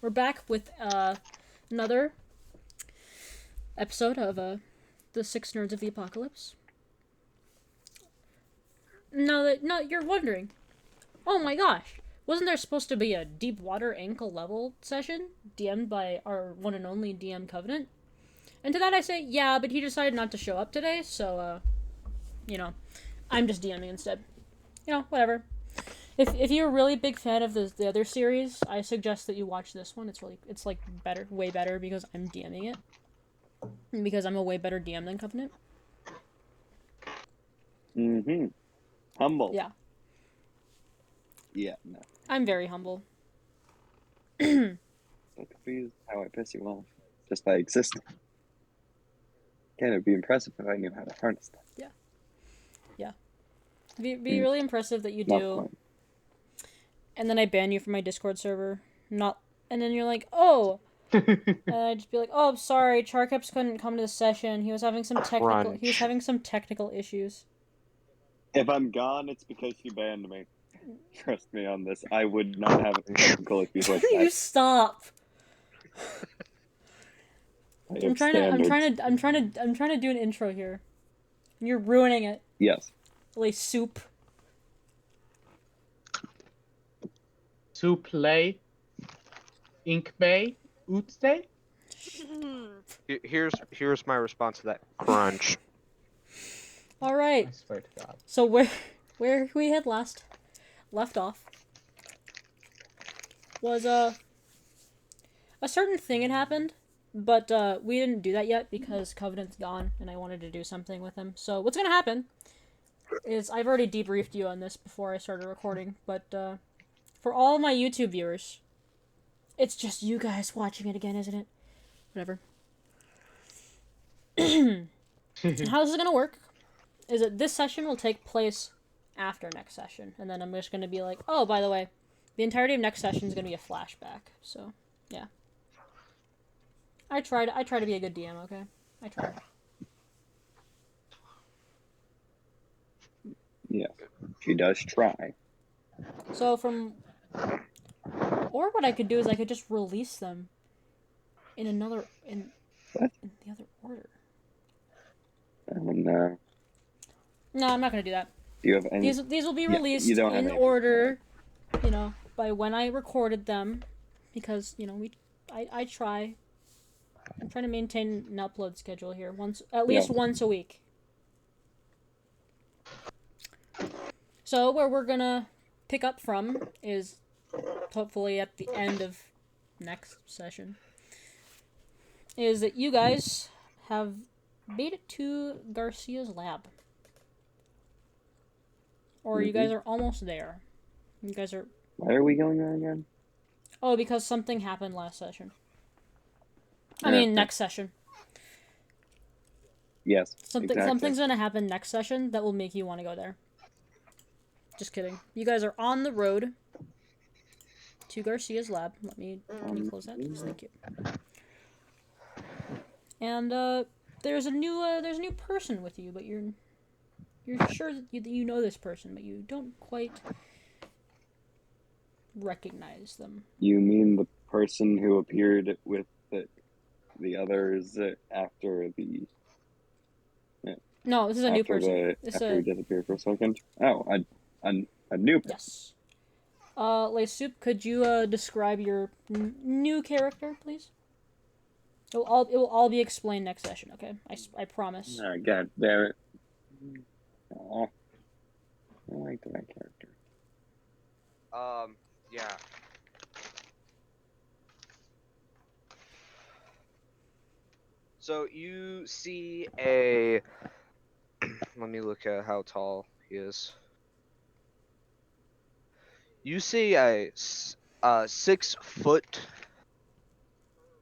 We're back with another episode of the Six Nerds of the Apocalypse. No, you're wondering. Oh my gosh, wasn't there supposed to be a deep water ankle level session DM'd by our one and only DM Covenant? And to that I say, yeah, but he decided not to show up today, so I'm just DMing instead. Whatever. If you're a really big fan of the other series, I suggest that you watch this one. It's like better, way better because I'm DMing it. And because I'm a way better DM than Covenant. Mm-hmm. Humble. Yeah. Yeah, no. I'm very humble. So confused how I piss you off just by existing. Again, it'd be impressive if I knew how to harness that. Yeah. Be really impressive that you do. And then I ban you from my Discord server. And then you're like, oh. And I'd just be like, oh, I'm sorry, Charkeps couldn't come to the session. He was having some technical issues. If I'm gone, it's because you banned me. Trust me on this. I would not have technical issues like that. You stop. I'm trying to do an intro here. You're ruining it. Yes. Like soup. Soup lay. Ink bay. Ootstay. Here's my response to that. Crunch. All right. I swear to God. So where we had left off was a certain thing had happened, but we didn't do that yet because Covenant's gone, and I wanted to do something with him. So what's gonna happen is I've already debriefed you on this before I started recording, but for all my YouTube viewers, it's just you guys watching it again, isn't it? Whatever. How this is gonna work is that this session will take place after next session, and then I'm just gonna be like, oh, by the way, the entirety of next session is gonna be a flashback. So, yeah. I try to be a good DM, okay? I try. Yeah, she does try. So or what I could do is I could just release them in the other order. Oh no. No, I'm not gonna do that. Do you have any? These will be released in order, by when I recorded them, because I try. I'm trying to maintain an upload schedule here, at least once a week. So where we're gonna pick up from is hopefully at the end of next session. Is that you guys have made it to Garcia's lab. Or you guys are almost there. You guys are... Why are we going there again? Oh, because something happened last session. I mean, next session. Yes, Something's gonna happen next session that will make you want to go there. Just kidding. You guys are on the road to Garcia's lab. Let me close that, please. Thank you. And there's a new person with you, but you're sure that you know this person, but you don't quite recognize them. You mean the person who appeared with the others after the... No, this is a new person. After he disappeared for a second? Oh, a new person. Yes. Soup, could you describe your new character, please? It will all be explained next session, okay? I promise. Oh, God damn it. Aw. I like that character. Yeah. So you see a... Let me look at how tall he is. You see a 6-foot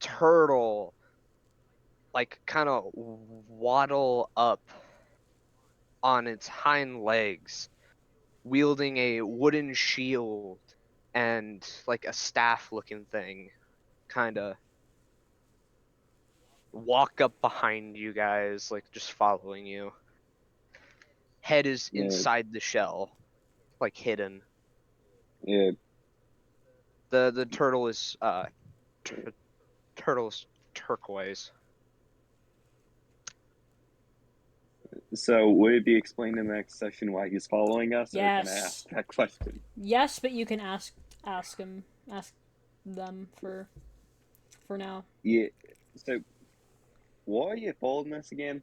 turtle, like, kind of waddle up on its hind legs, wielding a wooden shield and, like, a staff-looking thing, kind of walk up behind you guys, like, just following you. Head is inside the shell, like, hidden. Yeah. The turtle is turtle's turquoise. So would it be explained in the next session why he's following us, or can I Yes. ask that question? Yes, but you can ask them for now. Yeah. So, why are you following us again?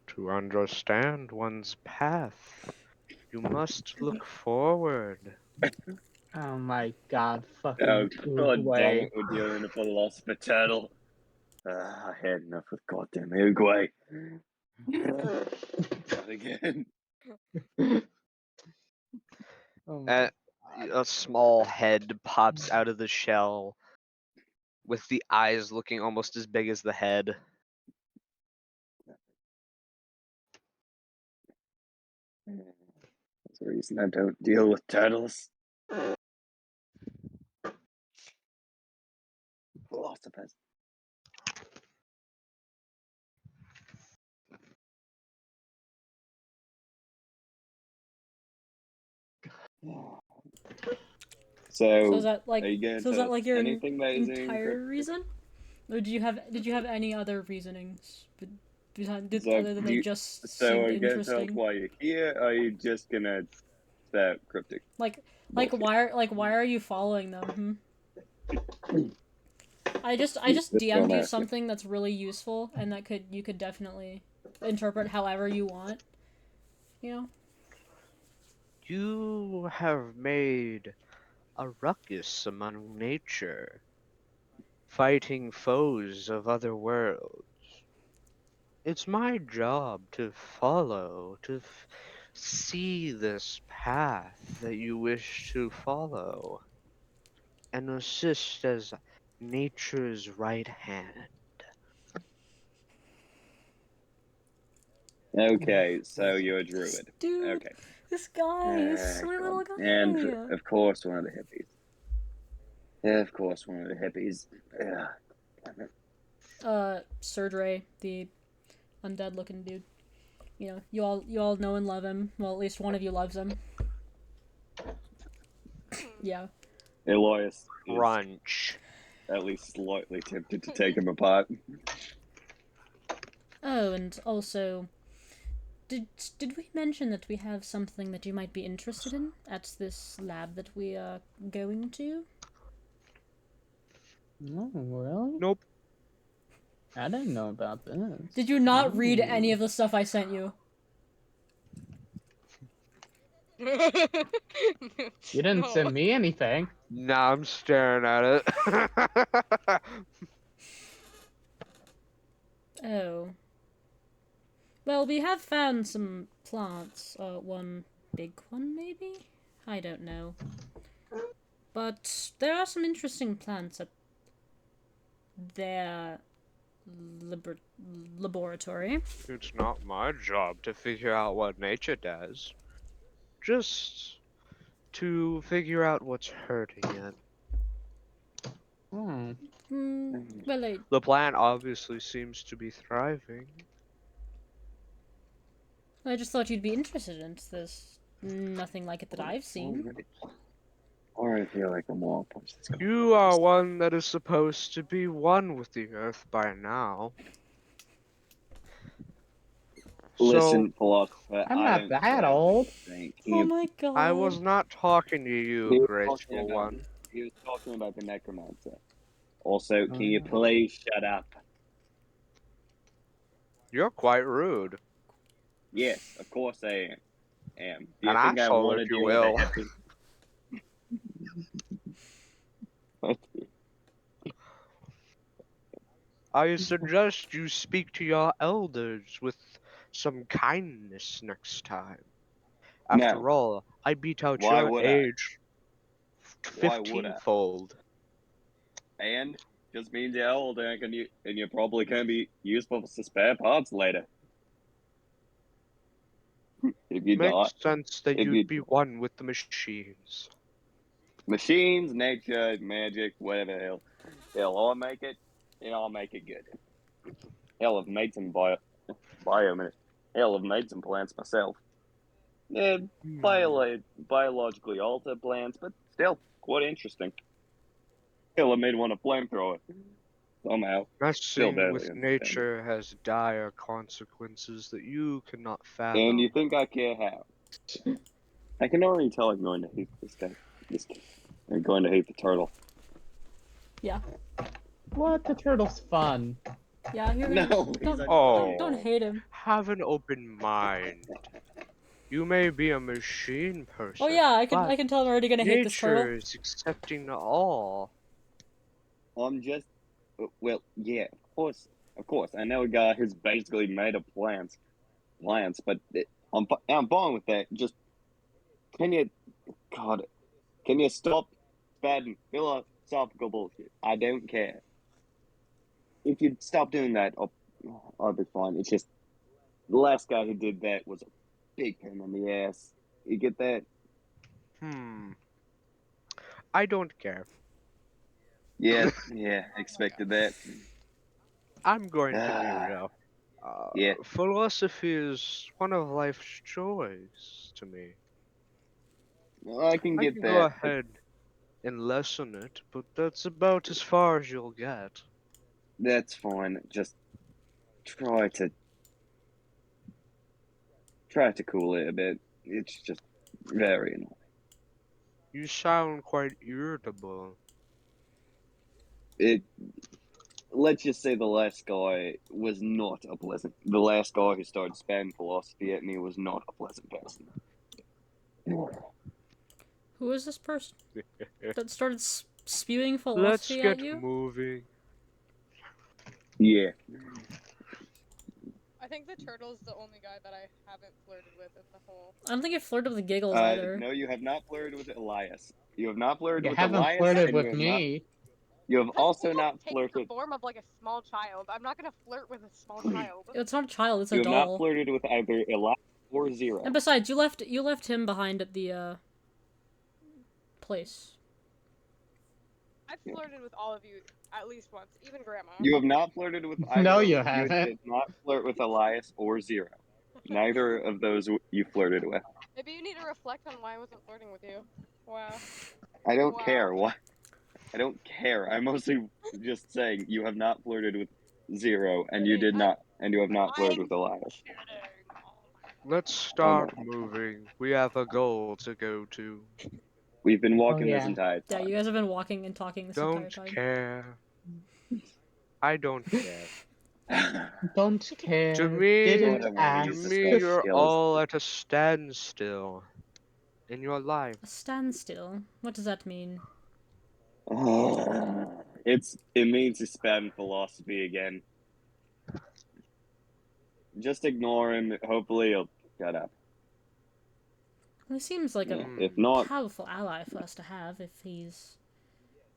To understand one's path, you must look forward. Oh my god, Oh, fucking god damn Uruguay. it, we're dealing with a philosopher turtle. I had enough with goddamn Uruguay. Not again. Oh my A small head pops out of the shell, with the eyes looking almost as big as the head. That's the reason I don't deal with turtles. Philosophers. So So, is that like are you gonna so is tell that us like your anything that is entire encrypted? reason? Or did you have any other reasonings? So, Other than they just so seemed are you gonna tell us interesting? why you're here, or are you just gonna say cryptic Like bullshit? why are you following them? I just That's what DM'd I'm you asking. something that's really useful and that you could definitely interpret however you want. You know? You have made a ruckus among nature, fighting foes of other worlds. It's my job to follow, to see this path that you wish to follow, and assist as nature's right hand. Okay, so you're a druid. Dude, Okay. this guy, this sweet God. little And guy. of course, one of the hippies. Yeah, of course, one of the hippies. Yeah. Damn it. Surdre, the undead looking dude. You know, you all know and love him. Well, at least one of you loves him. Yeah. Elias is Crunch. at least slightly tempted to take him apart. Oh, and also, did we mention that we have something that you might be interested in at this lab that we are going to? No, really? Nope. I didn't know about this. Did you not read Ooh. any of the stuff I sent you? You didn't send me anything. Now I'm staring at it. Oh. Well, we have found some plants. One big one, maybe? I don't know. But there are some interesting plants at their laboratory. It's not my job to figure out what nature does. Just to figure out what's hurting it. Hmm. Well, The plant obviously seems to be thriving. I just thought you'd be interested in this. Nothing like it that I've seen. Or I feel like I'm all punch this guy. You are one that is supposed to be one with the earth by now. Listen, philosopher, I'm I not don't that care what old. you think. Oh my god. I was not talking to He you, was graceful one. he was talking about the necromancer. Also, can you Oh. please shut up? You're quite rude. Yes, of course I am. Do you An think I asshole, want to if you deal with a will. hippie? I suggest you speak to your elders with some kindness next time. No, After all, I beat out why your would I? age Why would I? 15-fold. And just means you're older and you're probably going to be useful for spare parts later. If you die, Makes sense that if you you'd be one with the machines. machines, nature, magic, whatever hell I make it, and I'll make it good. Hell, I've made some hell, I've made some plants myself. Yeah, biologically altered plants, but still quite interesting. Hell, I made one a flamethrower. Somehow. Messing barely with understand. nature has dire consequences that you cannot fathom. And you think I care how? I can already tell I'm going to hate this guy. This kid. I'm going to hate the turtle. Yeah. What? The turtle's fun. Yeah, you're No, gonna he's don't, a Oh. don't hate him. Have an open mind. You may be a machine person. Oh yeah, I but can tell I'm already gonna hate this turtle. nature is accepting all. I'm just, well, yeah, of course. I know a guy who's basically made of plants, but I'm fine with that. Just can you, God, can you stop spouting philosophical bullshit? I don't care. If you stop doing that, I'll be fine. It's just the last guy who did that was a big pain in the ass. You get that? I don't care. Yeah, expected that. I'm going to be real. Yeah. Philosophy is one of life's joys to me. Well, I can I get can that. go ahead and lessen it, but that's about as far as you'll get. That's fine. Just try to cool it a bit. It's just very annoying. You sound quite irritable. Let's just say the last guy was not a pleasant. The last guy who started spamming philosophy at me was not a pleasant person. Who is this person that started spewing Let's philosophy at get you? moving. Yeah. I think the turtle's the only guy that I haven't flirted with in the whole. I don't think you flirted with Giggles either. No, you have not flirted with Elias. You have not flirted You with haven't Elias. flirted and with you have me. You have also Giggles not takes flirted. the form of like a small child. I'm not gonna flirt with a small child. It's not a child, it's a You have not doll. flirted with either Elias or Zero. And besides, you left him behind at the place. I've flirted with all of you at least once, even Grandma. You have not flirted with either. No, of you them. haven't. You did not flirt with Elias or Zero. Neither of those you flirted with. Maybe you need to reflect on why I wasn't flirting with you. Wow. I don't Wow. care. What? I don't care. I'm mostly just saying you have not flirted with Zero, and you did not, and you have not flirted with Elias. Let's start moving. We have a goal to go to. We've been walking Oh, this yeah. entire Yeah, time. you guys have been walking and talking this entire Don't time. care. I don't care. Don't care. To me, Didn't Whatever, ask. use To the me, spell you're skills. all at a standstill in your life. A standstill? What does that mean? It means to spam philosophy again. Just ignore him. Hopefully he'll shut up. Well, he seems like a If not, powerful ally for us to have if he's...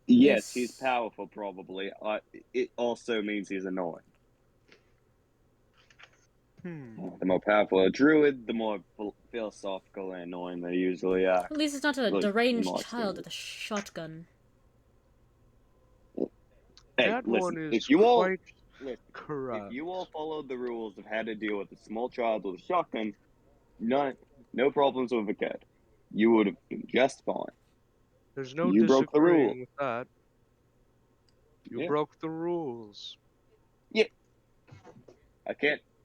yes, This- he's powerful probably. It also means he's annoying. The more powerful a druid, the more philosophical and annoying they usually are. At least it's not a Like, deranged my child experience. with a shotgun. Hey, That listen, one is if you all quite listen, corrupt. if you all followed the rules of how to deal with a small child with a shotgun, no problems with a kid. You would have been just fine. There's no You broke the rule. disagreeing with that. You Yeah. broke the rules.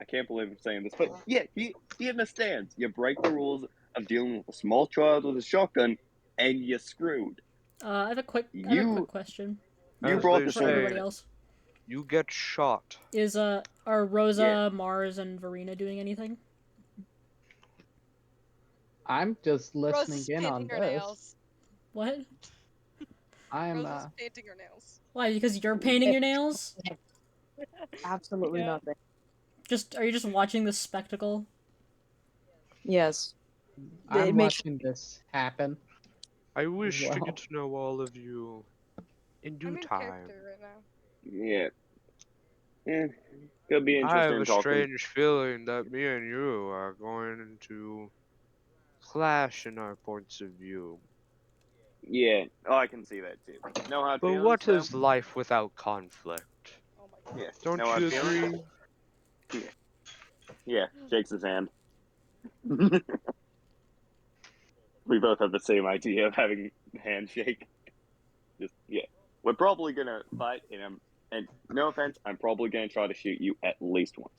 I can't believe I'm saying this, but yeah, he understands. You break the rules of dealing with a small child with a shotgun, and you're screwed. I have a quick question You As brought they this for say, everybody else. You get shot. Are Rosa, Yeah. Marz, and Verena doing anything? I'm just listening Rosa's in on painting her this. nails. What? I'm Rosa's painting her nails. Why? Because you're painting your nails? Absolutely Yeah. nothing. Are you just watching this spectacle? Yes. I'm It makes- watching this happen. I wish to Wow. get to know all of you in due I'm in time. character right now. Yeah. Could be I have interesting a talking. strange feeling that me and you are going to clash in our points of view. Yeah, I can see that too. Know how it But feels, what though? is life without conflict? Oh my god. Yeah. Don't know how you it feels? agree? Yeah, shakes his hand. We both have the same idea of having a handshake. Just, yeah. We're probably gonna fight in him, and no offense, I'm probably gonna try to shoot you at least once.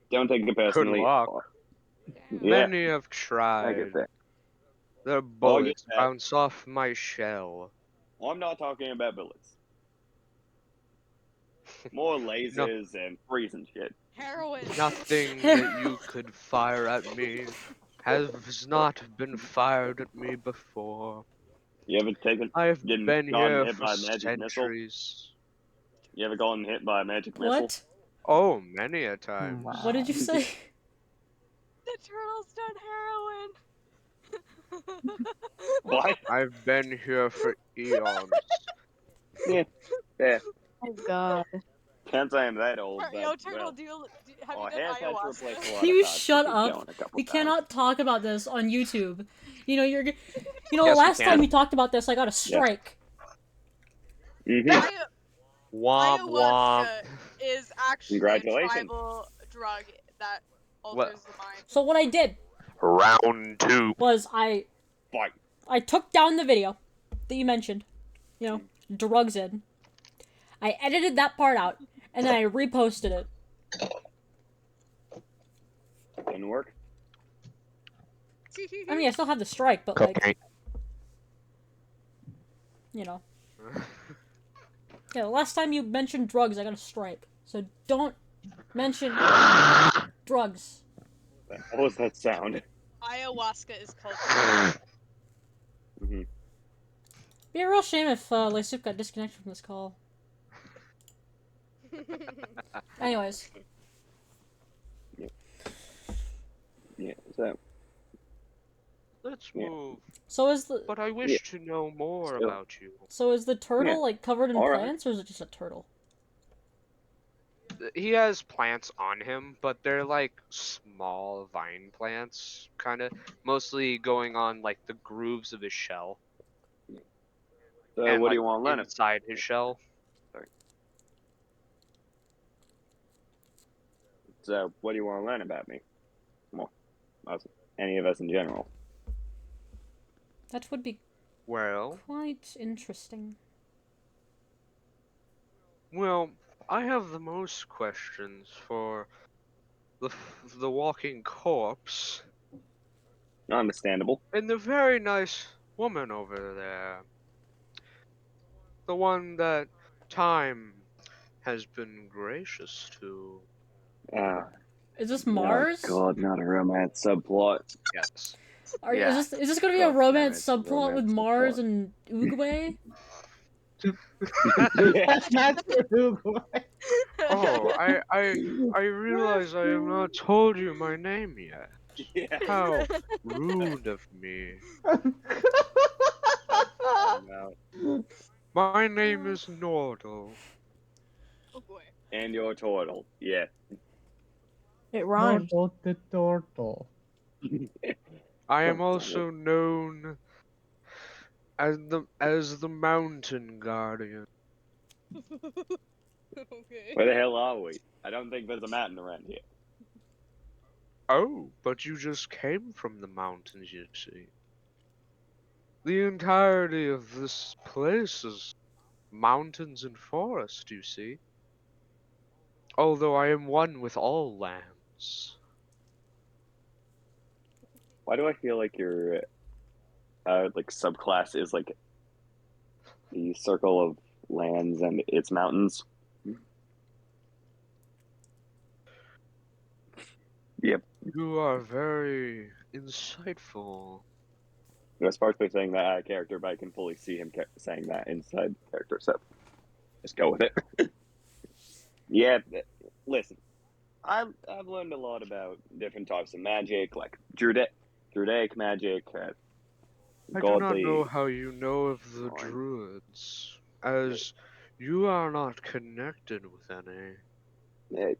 Don't take it personally. luck. Yeah, Many have I tried. get that. Their Oh, yeah, bullets bounce off my shell. I'm not talking about bullets. More lasers and freezing shit. Heroin. Nothing that you could fire at me has not been fired at me before. You ever I've gotten been here hit for by a magic missile? centuries. You ever gotten hit by a magic missile? What? Oh, many a time. Wow. What did you say? The turtle's done heroin. What? I've been here for eons. Yeah. Oh God. Can't say I'm that old, but Yo, turtle, well, have you our done hair's had to replace a ayahuasca? lot Can of you times. shut Keep up? going a couple We times. cannot talk about this on YouTube. You know, Yes, the we last can. time we talked about this, I got a strike. Mhm. Womp womp. Ayahuasca is actually a Congratulations. tribal drug that alters the mind. So what I did Round 2. was Fight. I took down the video that you mentioned. You know, drugs in. I edited that part out, and then I reposted it. Didn't work. I mean, I still have the strike, but like, Cocaine. you know. Yeah, the last time you mentioned drugs, I got a strike. So don't mention drugs. What was that sound? Ayahuasca is called. Mhm. Be a real shame if Lysip got disconnected from this call. Anyways, Yeah. So Let's Yeah. move. so is the But I wish to know more Still. about you. turtle Yeah. like covered in Alright. plants, or is it just a turtle? He has plants on him, but they're like small vine plants, kind of. Mostly going on like the grooves of his shell. So And what do like you want to learn? inside his shell. So what do you want to learn about me? Well, any of us in general. That would be Well, quite interesting. well, I have the most questions for the walking corpse Understandable. and the very nice woman over there. The one that time has been gracious to. Is this Oh Marz? God, not a romance subplot. Yes. Yeah. Is this gonna be a God, romance damn it, subplot with romance Marz subplot. and Uguay? That's not true. Oh, I realize I have not told you my name yet. Yeah. How rude of me. My name is Nordle. Oh boy. And your turtle. Yeah. It rhymed. Turtle the turtle. I am also known as the Mountain Guardian. Okay. Where the hell are we? I don't think there's a mountain around here. Oh, but you just came from the mountains, you see. The entirety of this place is mountains and forest, you see. Although I am one with all lands. Why do I feel like your like subclass is like the circle of lands and its mountains? Yep. You are very insightful. I was supposed to be saying that out of character, but I can fully see him saying that inside character, so just go with it. Yeah, listen, I've learned a lot about different types of magic, like druidic magic, I do not godly. know how you know of the Fine. druids, as you are not connected with any.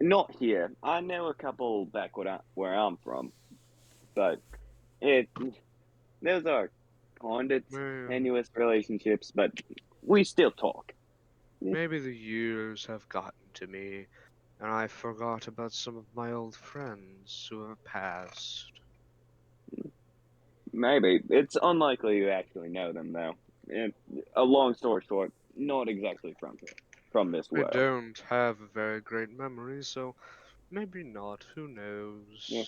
Not here. I know a couple back where I'm from, but those are kind of tenuous relationships, but we still talk. Maybe the years have gotten to me, and I forgot about some of my old friends who have passed. Maybe. It's unlikely you actually know them, though. A long story short, not exactly from here, from this I world. don't have a very great memory, so maybe not. Who knows? Yeah.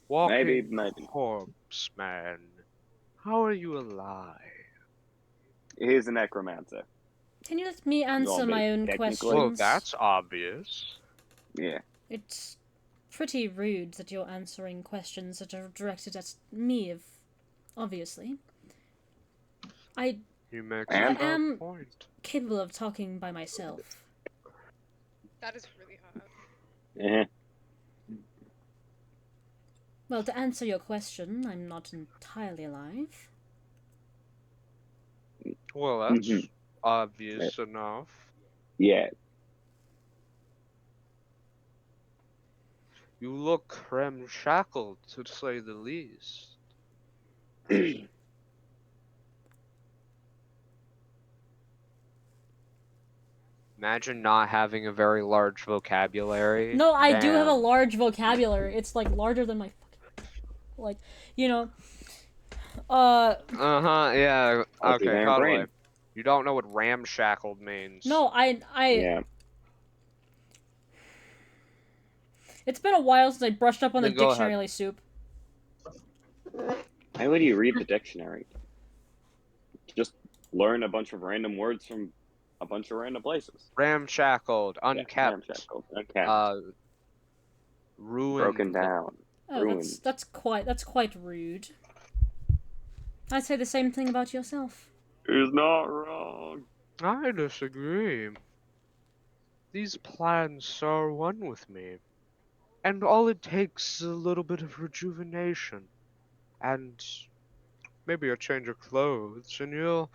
Walking Maybe. corpse man. How are you alive? He's a necromancer. Can you let me answer Zombie, my own technically. Well, questions? that's obvious. Yeah. It's pretty rude that you're answering questions that are directed at me, obviously. You make I a I fair am point. capable of talking by myself. That is really hot. Uh-huh. Well, to answer your question, I'm not entirely alive. Well, that's Mhm. obvious enough. Yeah. You look ramshackled, to say the least. Imagine not having a very large vocabulary. No, I do have a Damn. large vocabulary. It's like larger than my fucking, like, you know. Yeah. Also Okay, damn cuddly. brain. You don't know what ramshackled means. No, Yeah. It's been a while since I brushed up on the Then go dictionary, ahead. like soup. How would you read the dictionary? Just learn a bunch of random words from a bunch of random places. Ramshackled, Yeah, unkept, ramshackled, unkept, ruined. broken down, Oh, ruined. that's quite rude. I'd say the same thing about yourself. He's not wrong. I disagree. These plants are one with me. And all it takes is a little bit of rejuvenation. And maybe a change of clothes, and you'll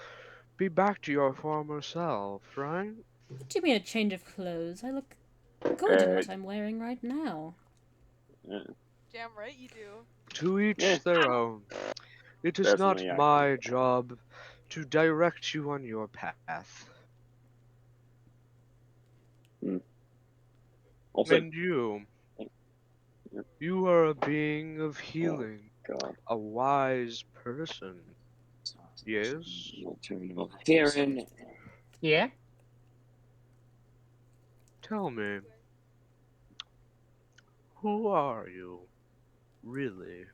be back to your former self, right? What do you mean a change of clothes? I look good in what I'm wearing right now. Damn right you do. To each Yeah. their own. It is not Personally, I my think- job to direct you on your path. Also, And you Yeah. are a being of healing, God, a wise person. Yes? Darren. Yeah? Tell me, who are you, really?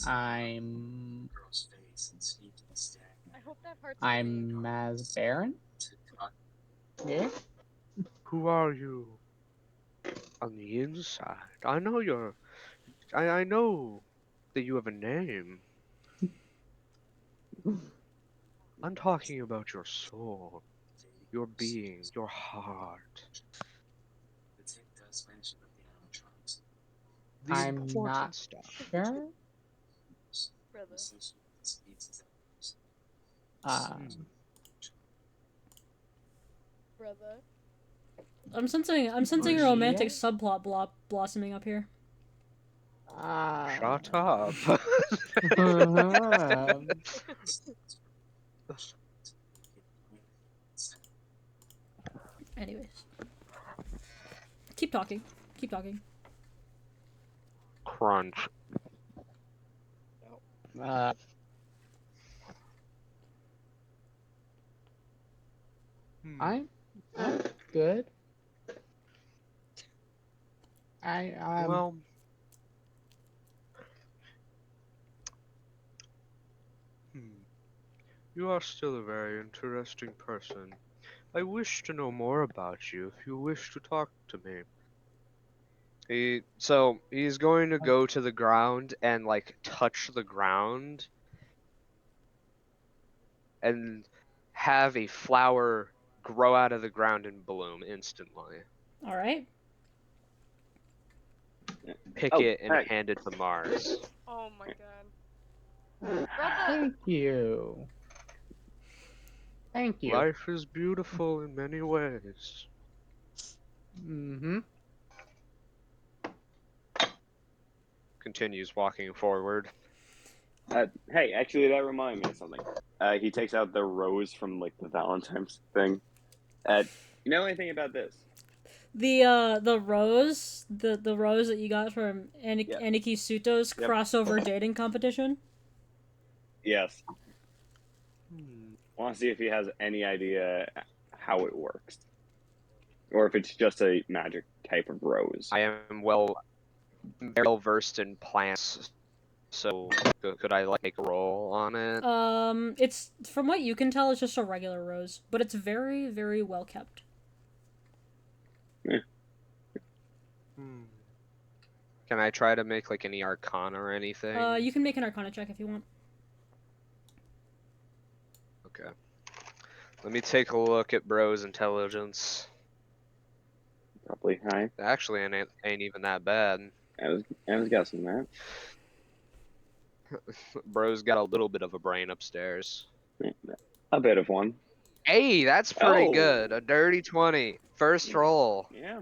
I'm I hope that heart's I'm Maz Baron? Yeah? Who are you on the inside? I know I know that you have a name. I'm talking about your soul, your being, your heart. The I'm important not stuff. sure. brother. Brother. I'm sensing a romantic subplot blossoming up here. Shut up. Anyways. Keep talking. Keep talking. Crunch. I'm good. Well, you are still a very interesting person. I wish to know more about you if you wish to talk to me. He's going to go to the ground and like touch the ground and have a flower grow out of the ground and bloom instantly. All right. Pick Oh, it and hey. hand it to Marz. Oh my god. Brother. Thank you. Thank you. Life is beautiful in many ways. Mm-hmm. Continues walking forward. Hey, actually, that reminded me of something. He takes out the rose from like the Valentine's thing. You know anything about this? The rose, the rose that you got from Yeah. Aniki Suto's Yep. crossover dating competition. Yes. Want to see if he has any idea how it works, or if it's just a magic type of rose. I am very well versed in plants, so could I like make a roll on it? It's from what you can tell, it's just a regular rose, but it's very, very well kept. Can I try to make like any arcana or anything? You can make an Arcana check if you want. Okay. Let me take a look at bro's intelligence. Probably high. Actually, it ain't even that bad. I was guessing that. Bro's got a little bit of a brain upstairs. A bit of one. Hey, that's pretty Oh. good. A dirty 20. First roll. Yeah.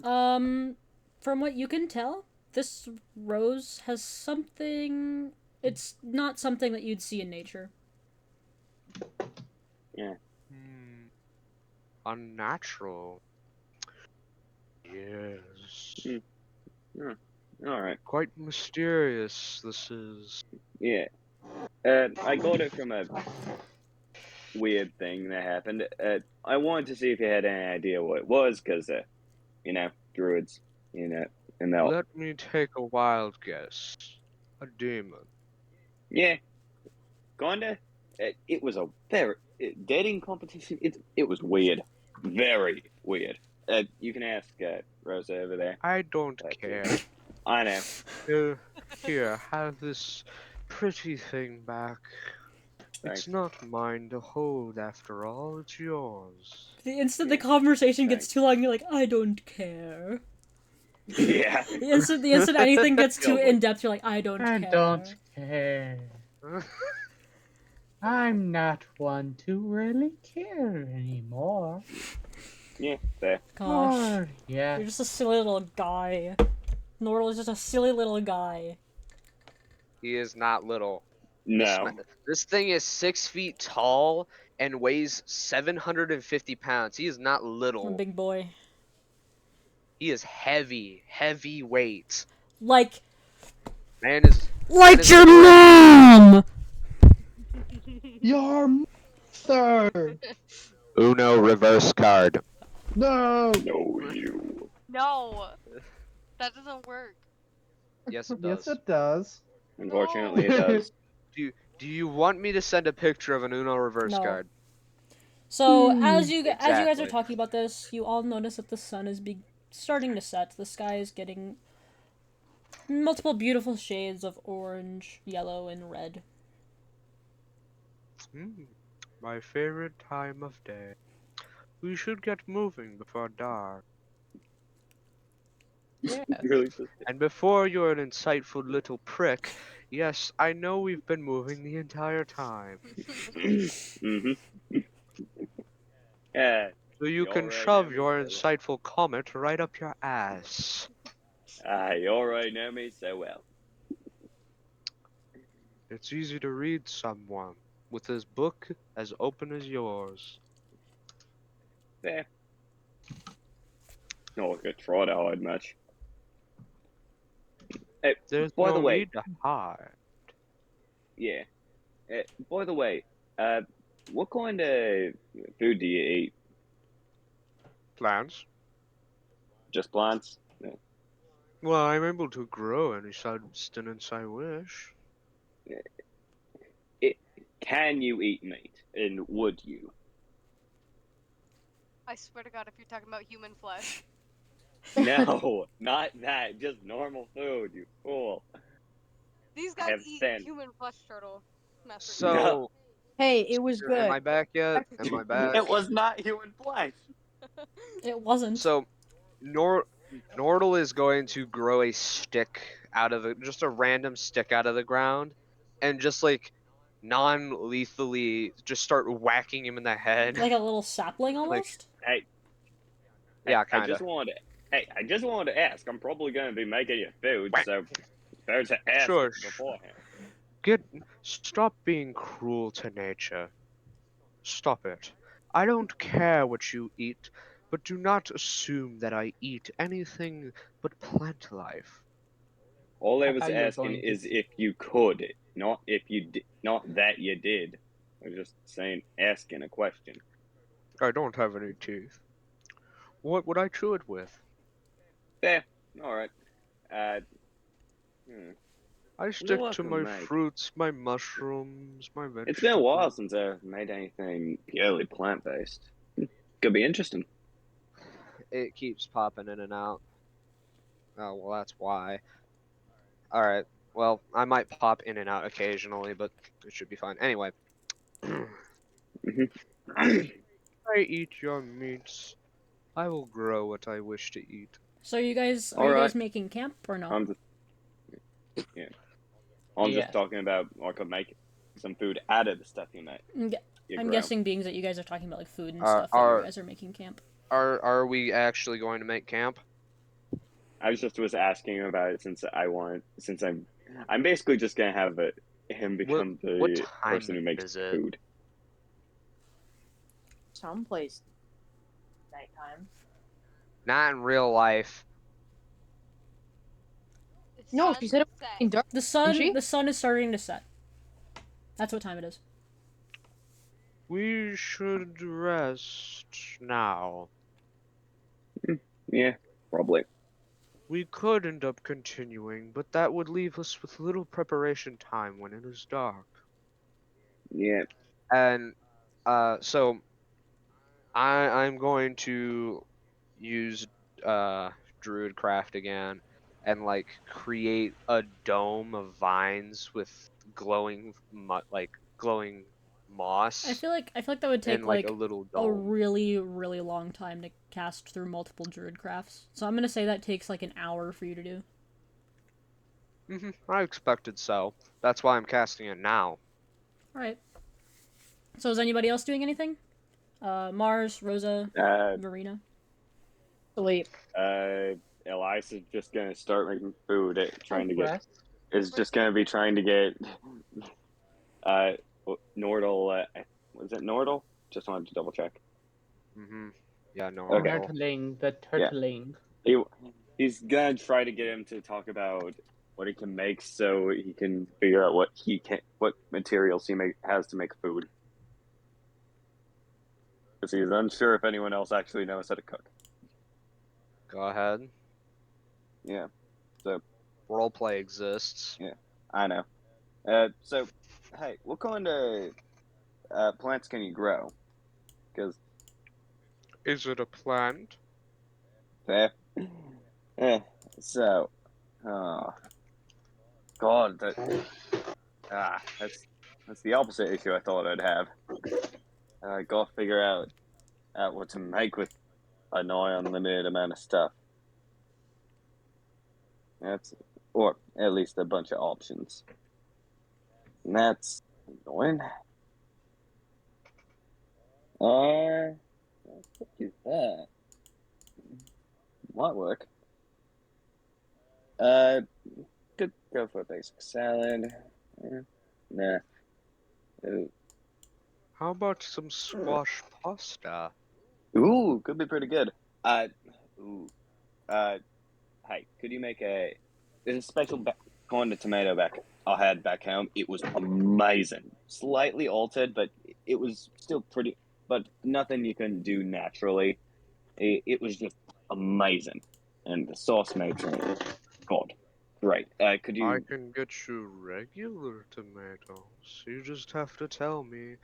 From what you can tell, this rose has something. It's not something that you'd see in nature. Yeah. Unnatural. Yes. All right. Quite mysterious, this is. Yeah. I got it from a weird thing that happened. I wanted to see if you had any idea what it was, because, druids, and they'll. Let me take a wild guess. A demon. Yeah. Kinda. It was a very dating competition. It was weird. Very weird. You can ask Rosa over there. I don't Thank you. care. I know. Here, have this pretty thing back. Thanks. It's not mine to hold after all, it's yours. The instant the conversation gets too long, you're like, I don't care. Yeah. The instant anything gets too Go, in depth, you're like, I don't I care. don't care. I'm not one to really care anymore. Yeah. There. Gosh, Oh, yeah. you're just a silly little guy. Nordal is just a silly little guy. He is not little. No. This thing is 6 feet tall and weighs 750 pounds. He is not I'm a little. big boy. He is heavy weight. Like Man is your mom! Your mother! Uno reverse card. No! No, you. No, that doesn't work. Yes, it Yes, does. it does. Unfortunately, it does. Do you want me to send a picture of an Uno reverse No. card? So as you guys are Exactly. talking about this, you all notice that the sun is starting to set. The sky is getting multiple beautiful shades of orange, yellow, and red. My favorite time of day. We should get moving before dark. Yeah. Really? And before you're an insightful little prick, yes, I know we've been moving the entire time. Mm-hmm. Yeah. So you You can already shove know me your so well. insightful comment right up your ass. You already know me so well. It's easy to read someone with his book as open as yours. There. Not like I try to hide much. Hey, There's by no the way, need to hide. yeah. By the way, what kind of food do you eat? Plants? Just plants? Well, I'm able to grow any substance I wish. Can you eat meat? And would you? I swear to God, if you're talking about human flesh. No, not that. Just normal food, you fool. These I guys have eat sand. human flesh, turtle. Master. So, Hey, it was am good. I back yet? Am I back? It was not human flesh. It wasn't. So, Nordal is going to grow a stick out of just a random stick out of the ground, and just like non-lethally just start whacking him in the head. Like a little sapling almost? Hey. Yeah, I kinda. just wanted to ask. I'm probably going to be making you food, so it's better to ask Sure. beforehand. Stop being cruel to nature. Stop it. I don't care what you eat, but do not assume that I eat anything but plant life. All I I was thought you were asking going to is say- if you could, not if you not that you did. I was just saying, asking a question. I don't have any teeth. What would I chew it with? Yeah, alright. Uh, hmm. I stick what to to my make? fruits, my mushrooms, my vegetables. It's been a while since I've made anything purely plant-based. Could be interesting. It keeps popping in and out. Oh, well, that's why. Alright, well, I might pop in and out occasionally, but it should be fine. Anyway. I eat your meats. I will grow what I wish to eat. So are you guys Alright. making camp or no? I'm just talking about I could make some food out of the stuff you make. I'm guessing being that you guys are talking about like food and Are- stuff that you are- guys are making camp. Are we actually going to make camp? I was asking about it since I'm basically just gonna have him become what the time person who makes is it? food. Someplace nighttime. Not in real life. No, she said it was getting dark. The sun is starting to set. That's what time it is. We should rest now. Yeah, probably. We could end up continuing, but that would leave us with little preparation time when it is dark. Yeah. And so I'm going to use Druidcraft again and like create a dome of vines with glowing glowing moss I feel like that would take in like a little a dome. really long time to cast through multiple druid crafts. So I'm gonna say that takes like an hour for you to do. I expected so. That's why I'm casting it now. All right. So is anybody else doing anything? Marz, Rosa, Marina. Sleep. Elias is just gonna start making food. Rest. Is just gonna be trying to get Nordal. Was it Nordal? Just wanted to double check. Yeah, no. Okay. Turtling, the turtling. He's gonna try to get him to talk about what he can make, so he can figure out what materials he has to make food. Because he's unsure if anyone else actually knows how to cook. Go ahead. Yeah. So Roleplay exists. yeah, I know. So hey, what kind of plants can you grow? Because Is it a plant? yeah. So, God, that's the opposite issue I thought I'd have. Gotta figure out what to make with a nigh unlimited amount of stuff. Or at least a bunch of options. And that's annoying. What is that? Might work. Could go for a basic salad. Nah. How about some squash pasta? Ooh, could be pretty good. Hey, could you make there's a special corn to tomato I had back home. It was amazing. Slightly altered, but it was still pretty, but nothing you can do naturally. It was just amazing. And the sauce made it. God, great. Could you? I can get you regular tomatoes. You just have to tell me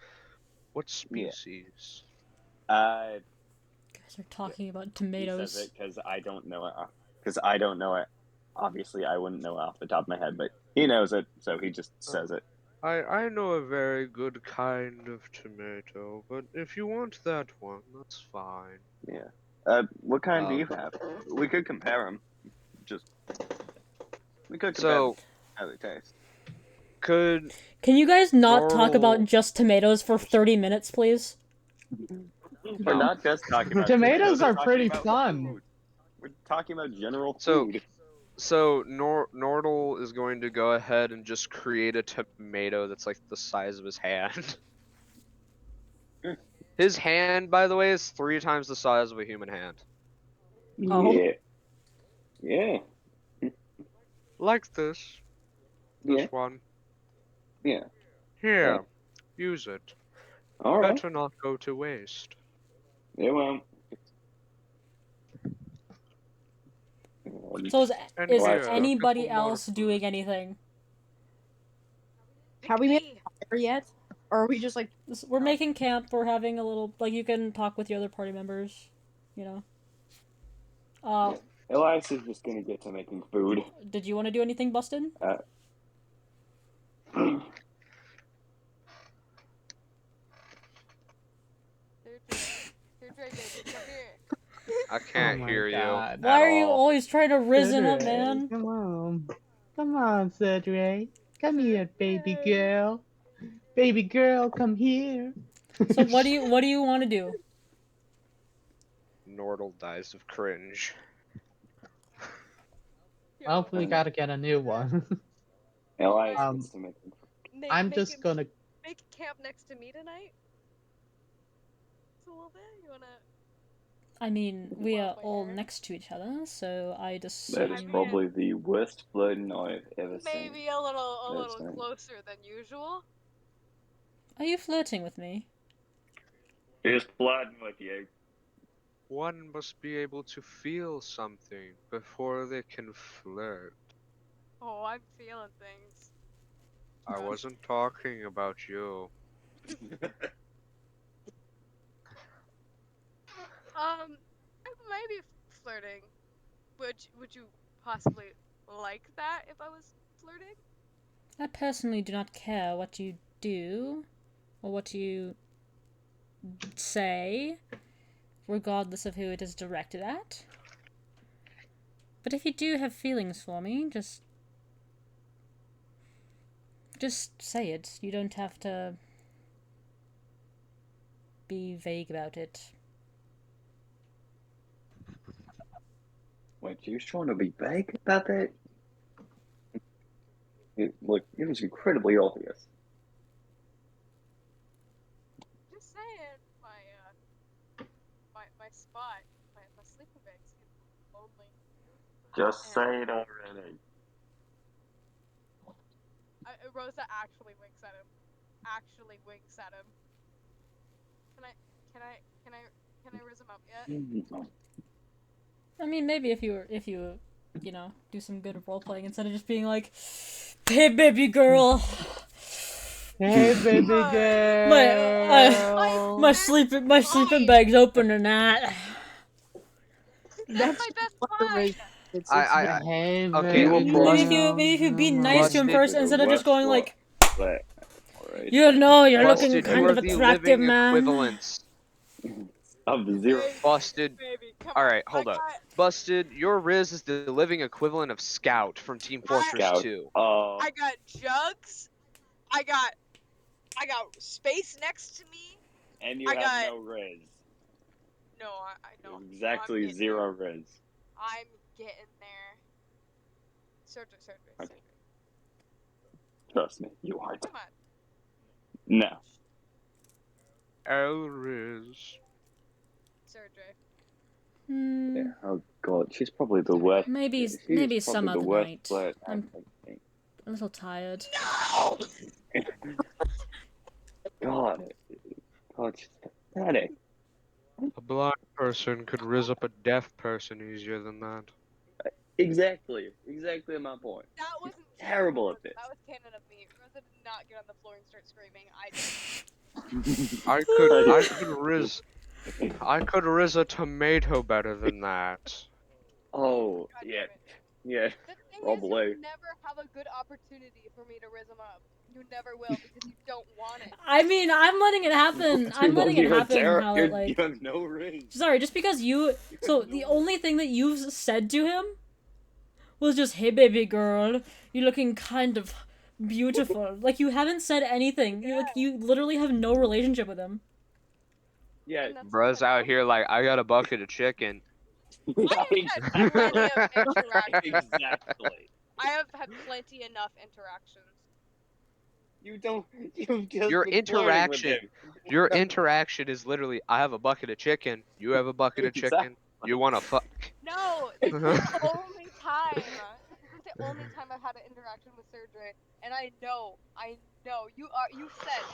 what species. You guys are talking about He tomatoes. says it because I don't know it. Because I don't know it. Obviously, I wouldn't know it off the top of my head, but he knows it, so he just says it. I know a very good kind of tomato, but if you want that one, that's fine. Yeah. What kind do you have? We could compare them. We could compare how they taste. Can you guys not talk about just tomatoes for 30 minutes, please? We're not just talking about Tomatoes are we're pretty talking about fun. food. We're talking about general food. So Nordal is going to go ahead and just create a tomato that's like the size of his hand. His hand, by the way, is 3 times the size of a human hand. Oh. Yeah. Yeah. Like this. This Yeah. one. Yeah. Here. Use it. All right. Better not go to waste. Yeah, well. So is And is here, anybody little more else doing anything? Have we made a fire yet? Or are we just like We're making camp. We're having a little like you can talk with your other party members. You know. Elias is just gonna get to making food. Did you want to do anything, Bustin? Deirdre, baby, come here. I Oh can't my hear you God. at Why are you all. always trying to risen up, Cedric, man? come on. Come on, Cedric. Come here, baby girl. Baby girl, come here. So what do you want to do? Nordle dies of cringe. Hopefully, gotta get a new one. Elias Um, gets to make food. I'm just gonna. Make camp next to me tonight. Just a little bit. You wanna? I mean, we are Well, all where? next to each other, so I just. That is mean- probably the worst flirting I've ever seen. Maybe a little That's fine. closer than usual. Are you flirting with me? Just flirting with you. One must be able to feel something before they can flirt. Oh, I'm feeling things. I wasn't talking about you. Maybe flirting. Would you possibly like that if I was flirting? I personally do not care what you do or what you say, regardless of who it is directed at. But if you do have feelings for me, just say it. You don't have to be vague about it. Wait, you was trying to be vague about that? It was incredibly obvious. Just saying, my spot, my sleeping bag seems lonely. Just say it already. Rosa actually winks at him. Can I raise him up yet? I mean, maybe if you you know, do some good role playing instead of just being like, "Hey, baby girl, Hey, baby girl. my sleeping bag's open tonight." That's my best line. Hey, Okay, baby well, Maybe if you be girl. nice to him first instead of just going like, But, alright. "You know, you're looking Busted, kind you are of the attractive, living man." equivalence. Of the zero. Busted. Baby, come Alright, on. hold up. Busted, your Riz is the living equivalent of Scout from Team Fortress Scout. 2. I got jugs. I got space next to me. And you I have got- no res. No, I know. Exactly I'm getting zero res. I'm getting there. Surgery. Okay. Trust me, you aren't. Come on. No. Oh, Riz. Surgery. Yeah. Oh god, she's probably the worst. Maybe she's maybe probably some the other worst night. flirt I'm I've seen. a little tired. God, she's pathetic. A blind person could Riz up a deaf person easier than that. Exactly my point. That wasn't Terrible at this. That was canon of me. Rosa did not get on the floor and start screaming. I could Riz a tomato better than that. Oh, God yeah. damn it. Yeah. The thing Probably. is, you never have a good opportunity for me to rizz him up. You never will because you don't want it. I mean, I'm letting it happen. I'm letting it happen. How it You like. have no res. Sorry, just because you. So the only thing that you've said to him was just, "Hey, baby girl, you're looking kind of beautiful." Like you haven't said anything. You literally have no relationship with him. Yeah. And that's Bruh's out here like, I got a bucket of chicken. I have had plenty of interactions. Exactly. I have had plenty enough interactions. You don't. You've just Your been flirting with interaction. him. Your interaction is literally, I have a bucket of chicken. You have a bucket of chicken. You want to fuck? No, this is the only time. This is the only time I've had an interaction with surgery, and I know. You said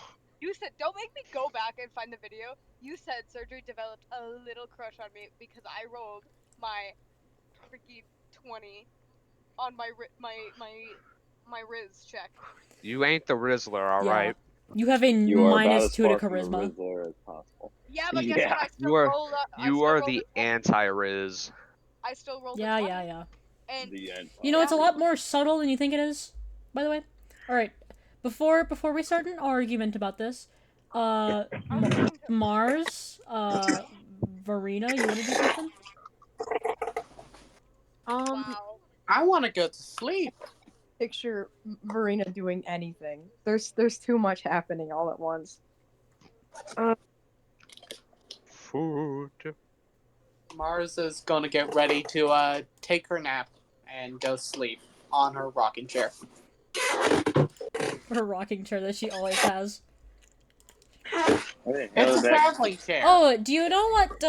You said, don't make me go back and find the video. You said Surgery developed a little crush on me because I rolled my freaking 20 on my Riz check. You ain't the Rizzler, all Yeah. right. You have a You are about minus as 2 to far from a charisma. Rizzler as possible. Yeah, but guess Yeah. what? I still You are rolled up. you are the anti-Riz. I still rolled Yeah, a 20. yeah. And The end. You know, it's a Yeah. lot more subtle than you think it is, by the way. Alright, before we start an argument about this, I was trying to. Marz, Verena, you wanna do something? Wow. I want to go to sleep. Picture Verena doing anything. There's too much happening all at once. Food. Mars is gonna get ready to take her nap and go sleep on her rocking chair. Her rocking chair that she always has. It's a traveling chair. Oh, do you know what,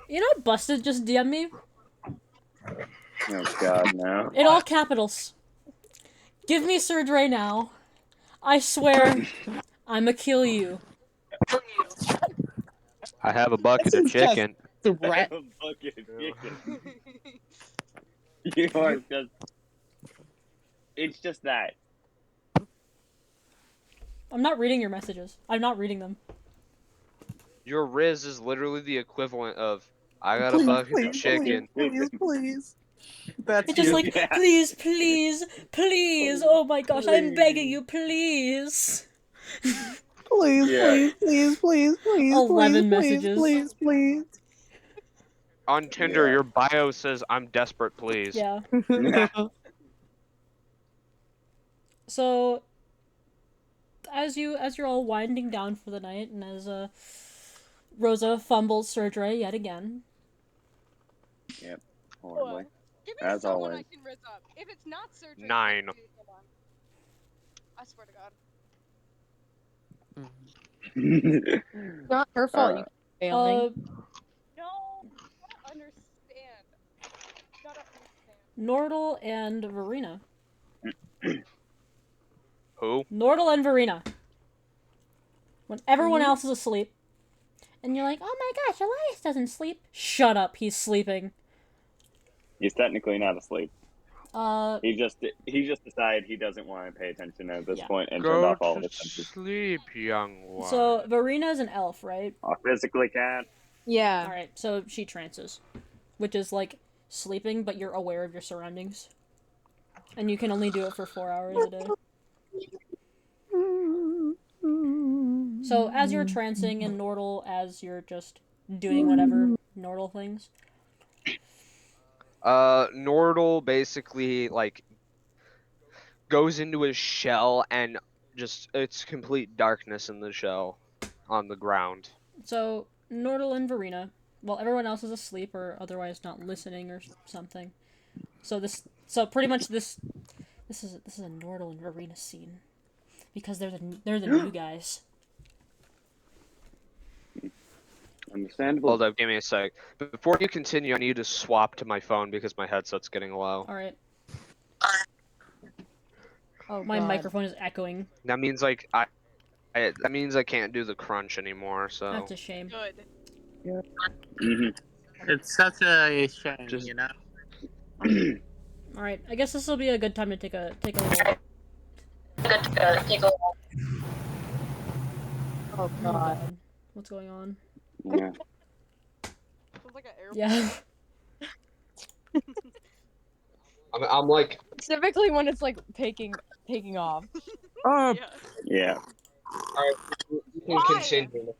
you know what Busted just DM'd me? Oh god, no. In all capitals. Give me Surge right now. I swear, I'ma kill you. I have a bucket This of is just chicken. threat. Fucking chicken. You are just. It's just that. I'm not reading your messages. I'm not reading them. Your Riz is literally the equivalent of I got a bucket of chicken. Please. That's It's just you. like, Yeah. please, please, please, oh my gosh, I'm begging you, please. Please, Yeah. please, 11 messages. please. On Tinder, Yeah. your bio says I'm desperate, please. Yeah. So, as you're all winding down for the night, and as Rosa fumbles surgery yet again. Horribly. Give me As someone I always. can Riz up. If it's not Surgery, 9. give me someone. I swear to God. It's not her fault. You keep failing. No, you gotta understand. You gotta understand. Nordal and Verena. Who? Nordal and Verena. When everyone else is asleep, and you're like, oh my gosh, Elias doesn't sleep. Shut up, he's sleeping. He's technically not asleep. Uh, He just decided he doesn't want to pay attention at this Yeah. point and turned Go off all of to his senses. sleep, young one. so Verena's an elf, right? I physically can't. Yeah. Alright, so she trances. Which is like sleeping, but you're aware of your surroundings. And you can only do it for 4 hours a day. So as you're trancing and Nordal, as you're just doing whatever Nordal things. Nordal basically, like, goes into his shell and just, it's complete darkness in the shell on the ground. So Nordal and Verena, while everyone else is asleep or otherwise not listening or something. So pretty much this is a Nordal and Verena scene. Because they're the new guys. Understandable. Hold up, give me a sec. But before you continue, I need to swap to my phone because my headset's getting low. Alright. Oh, my God. microphone is echoing. That means, like, that means I can't do the crunch anymore, so... That's a shame. Good. Mm-hmm. It's such a shame, Just- you know? Alright, I guess this will be a good time to take a little... Oh Oh god. god. What's going on? Yeah. Sounds like an airplane. Yeah. I'm like... Specifically when it's like taking off. Yeah. Yeah. Alright, you can Why? continue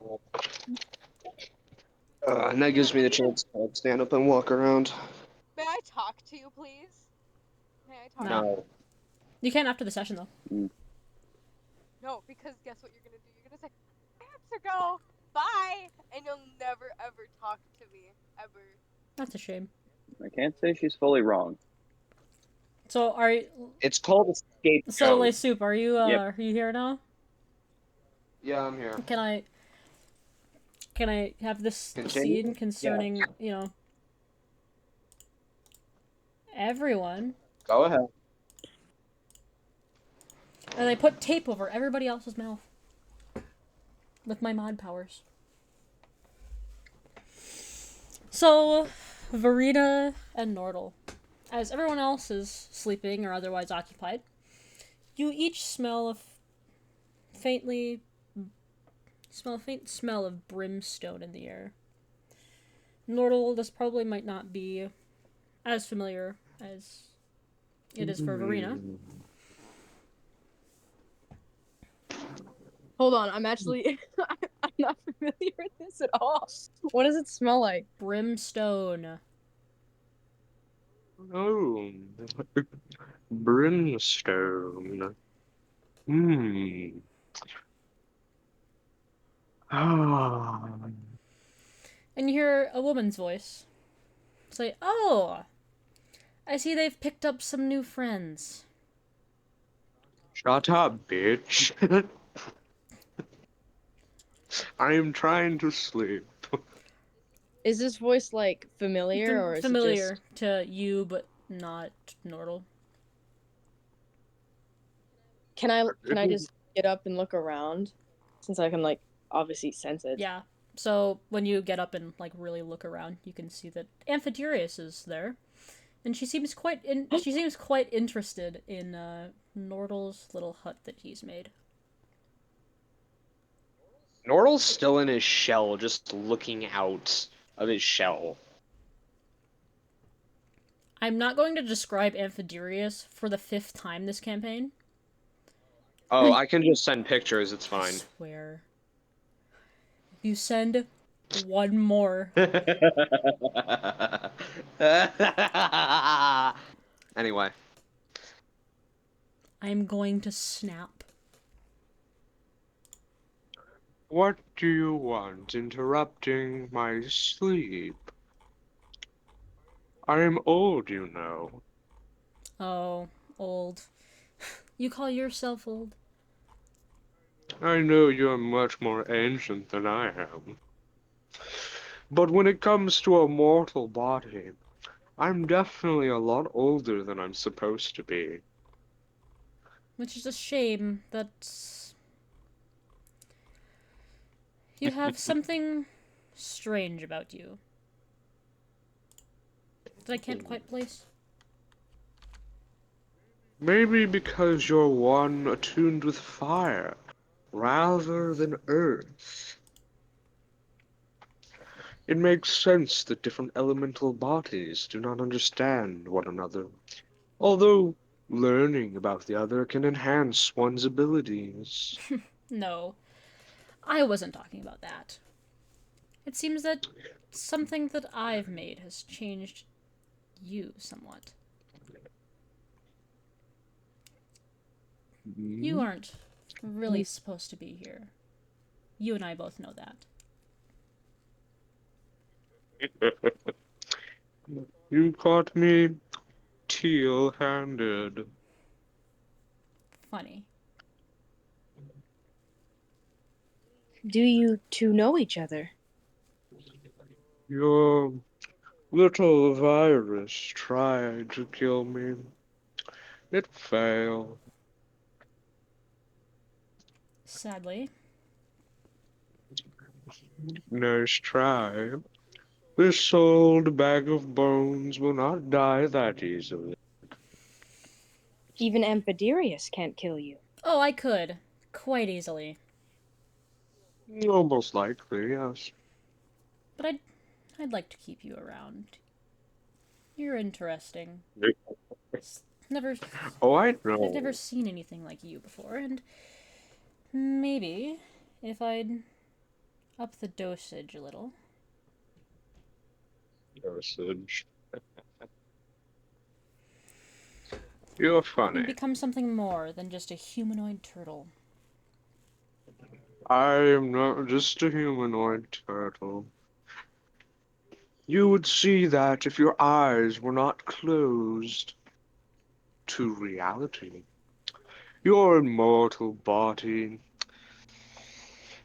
now. And that gives me the chance to stand up and walk around. May I talk to you, please? May I talk? No. No. You can after the session, though. No, because guess what you're gonna do? You're gonna say, I have to go. Bye, and you'll never ever talk to me ever. That's a shame. I can't say she's fully wrong. So, are you... It's called escape. So, Le Soup, are you, Yep. are you here now? Yeah, I'm here. Can I have this Continue? scene concerning, you know, everyone? Go ahead. And they put tape over everybody else's mouth. with my mod powers. So, Verena and Nordal, as everyone else is sleeping or otherwise occupied, you each smell a faint smell of brimstone in the air. Nordal, this probably might not be as familiar as it is for Verena. Hold on, I'm actually I'm not familiar with this at all. What does it smell like? Brimstone. Oh, brimstone. Hmm. Ah. And you hear a woman's voice say, "Oh, I see they've picked up some new friends." Shut up, bitch. I am trying to sleep. Is this voice like familiar or is it Familiar just to you, but not Nordal. can I just get up and look around? Since I can like obviously sense it. Yeah. So when you get up and like really look around, you can see that Amphidurius is there, and she seems quite interested in Nordal's little hut that he's made. Nordal's still in his shell, just looking out of his shell. I'm not going to describe Amphidurius for the 5th time this campaign. Oh, I can just send pictures, it's I fine. swear. If you send one more, Anyway. I'm going to snap. What do you want interrupting my sleep? I am old, you know. Oh, old. You call yourself old? I know you're much more ancient than I am. But when it comes to a mortal body, I'm definitely a lot older than I'm supposed to be. Which is a shame that you have something strange about you that I can't quite place. Maybe because you're one attuned with fire rather than earth. It makes sense that different elemental bodies do not understand one another, although learning about the other can enhance one's abilities. No, I wasn't talking about that. It seems that something that I've made has changed you somewhat. You aren't really supposed to be here. You and I both know that. You caught me teal-handed. Funny. Do you two know each other? Your little virus tried to kill me. It failed. Sadly. Nice try. This old bag of bones will not die that easily. Even Amphidurius can't kill you. Oh, I could. Quite easily. Almost likely, yes. But I'd like to keep you around. You're interesting. Never Oh, I I've know. never seen anything like you before, and maybe if I'd up the dosage a little. Dosage. You're You'd funny. become something more than just a humanoid turtle. I am not just a humanoid turtle. You would see that if your eyes were not closed to reality. Your immortal body,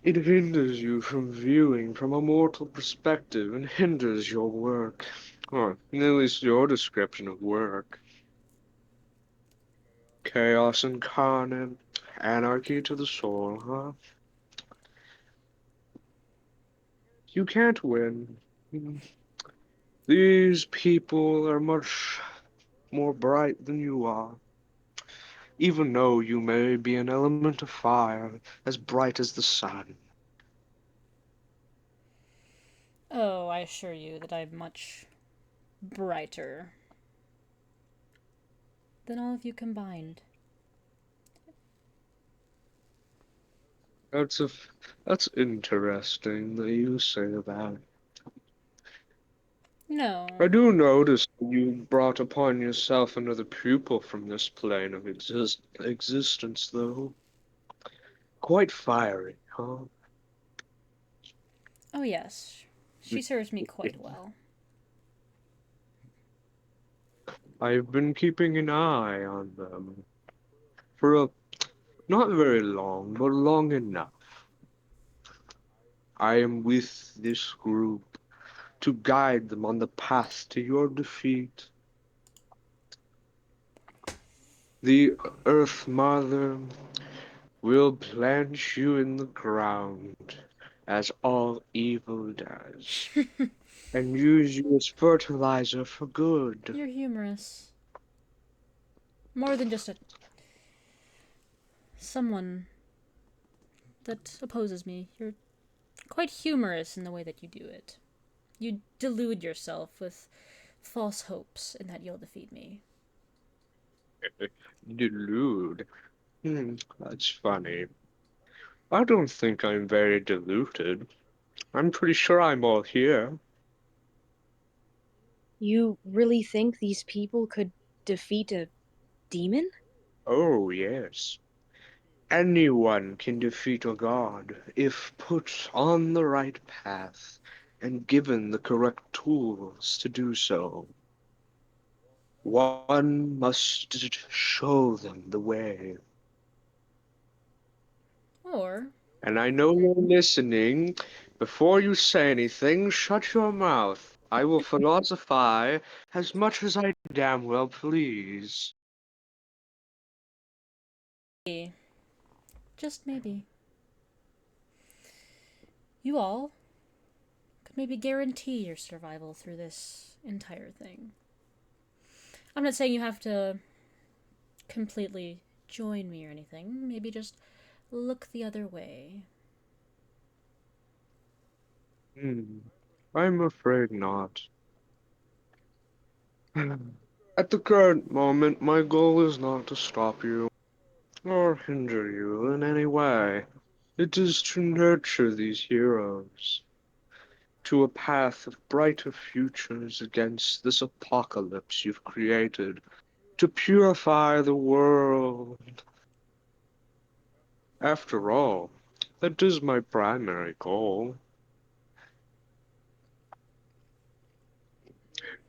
it hinders you from viewing from a mortal perspective and hinders your work. Or at least your description of work. Chaos incarnate, anarchy to the soul, huh? You can't win. These people are much more bright than you are. Even though you may be an element of fire, as bright as the sun. Oh, I assure you that I'm much brighter than all of you combined. That's a, that's interesting that you say that. No. I do notice that you brought upon yourself another pupil from this plane of existence, though. Quite fiery, huh? Oh, yes. She serves me quite well. I've been keeping an eye on them for not very long, but long enough. I am with this group to guide them on the path to your defeat. The Earth Mother will plant you in the ground, as all evil does, and use you as fertilizer for good. You're humorous. More than just a someone that opposes me. You're quite humorous in the way that you do it. You delude yourself with false hopes in that you'll defeat me. Delude. That's funny. I don't think I'm very deluded. I'm pretty sure I'm all here. You really think these people could defeat a demon? Oh, yes. Anyone can defeat a god if put on the right path and given the correct tools to do so. One must show them the way. Or, And I know you're listening. Before you say anything, shut your mouth. I will philosophize as much as I damn well please. just maybe, you all could maybe guarantee your survival through this entire thing. I'm not saying you have to completely join me or anything. Maybe just look the other way. I'm afraid not. At the current moment, my goal is not to stop you or hinder you in any way. It is to nurture these heroes to a path of brighter futures against this apocalypse you've created, to purify the world. After all, that is my primary goal.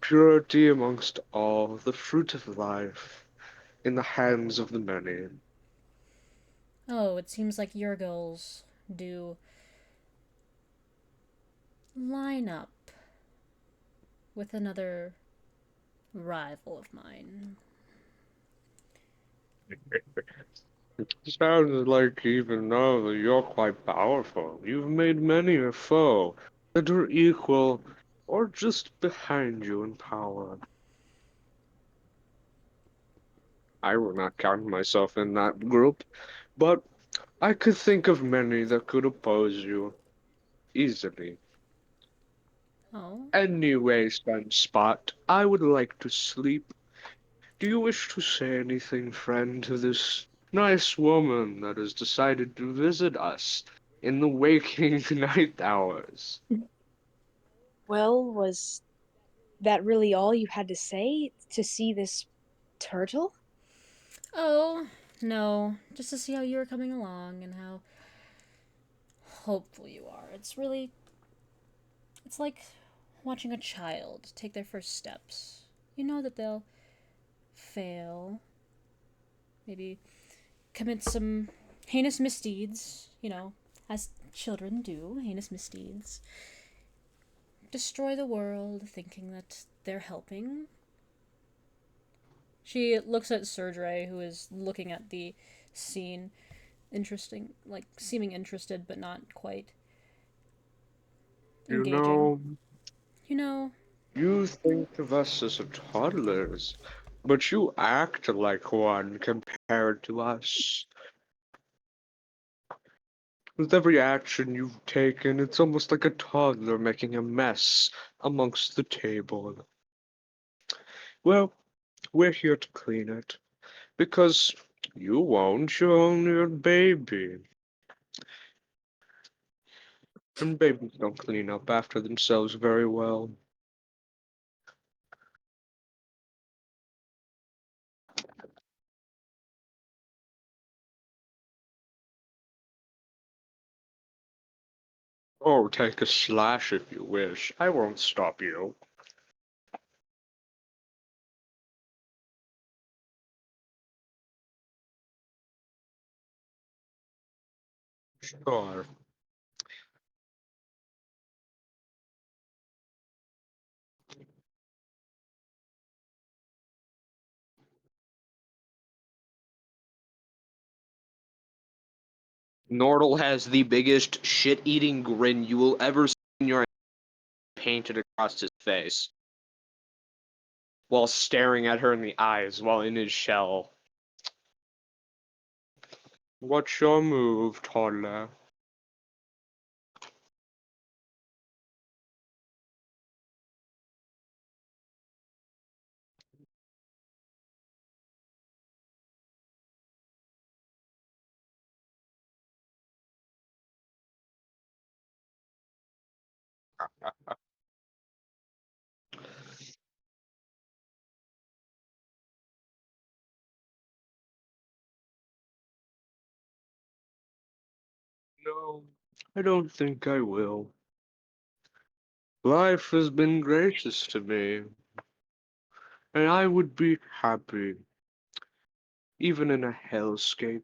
Purity amongst all, the fruit of life, in the hands of the many. Oh, it seems like your goals do line up with another rival of mine. Sounds like even though that you're quite powerful, you've made many a foe that are equal or just behind you in power. I will not count myself in that group, but I could think of many that could oppose you easily. Oh, Anyway, Sunspot, I would like to sleep. Do you wish to say anything, friend, to this nice woman that has decided to visit us in the waking night hours? Well, was that really all you had to say to see this turtle? oh, no, just to see how you're coming along and how hopeful you are. It's like watching a child take their first steps. You know that they'll fail, maybe commit some heinous misdeeds, as children do, heinous misdeeds. Destroy the world thinking that they're helping. She looks at Surdre, who is looking at the scene, seeming interested, but not quite. You engaging. know, You know, you think of us as toddlers, but you act like one compared to us. With every action you've taken, it's almost like a toddler making a mess amongst the table. Well, we're here to clean it, because you won't, you're only a baby. And babies don't clean up after themselves very well. Oh, take a slash if you wish. I won't stop you. Sure. Nordle has the biggest shit-eating grin you will ever see in your painted across his face, while staring at her in the eyes while in his shell. What's your move, toddler? No, I don't think I will. Life has been gracious to me, and I would be happy, even in a hellscape,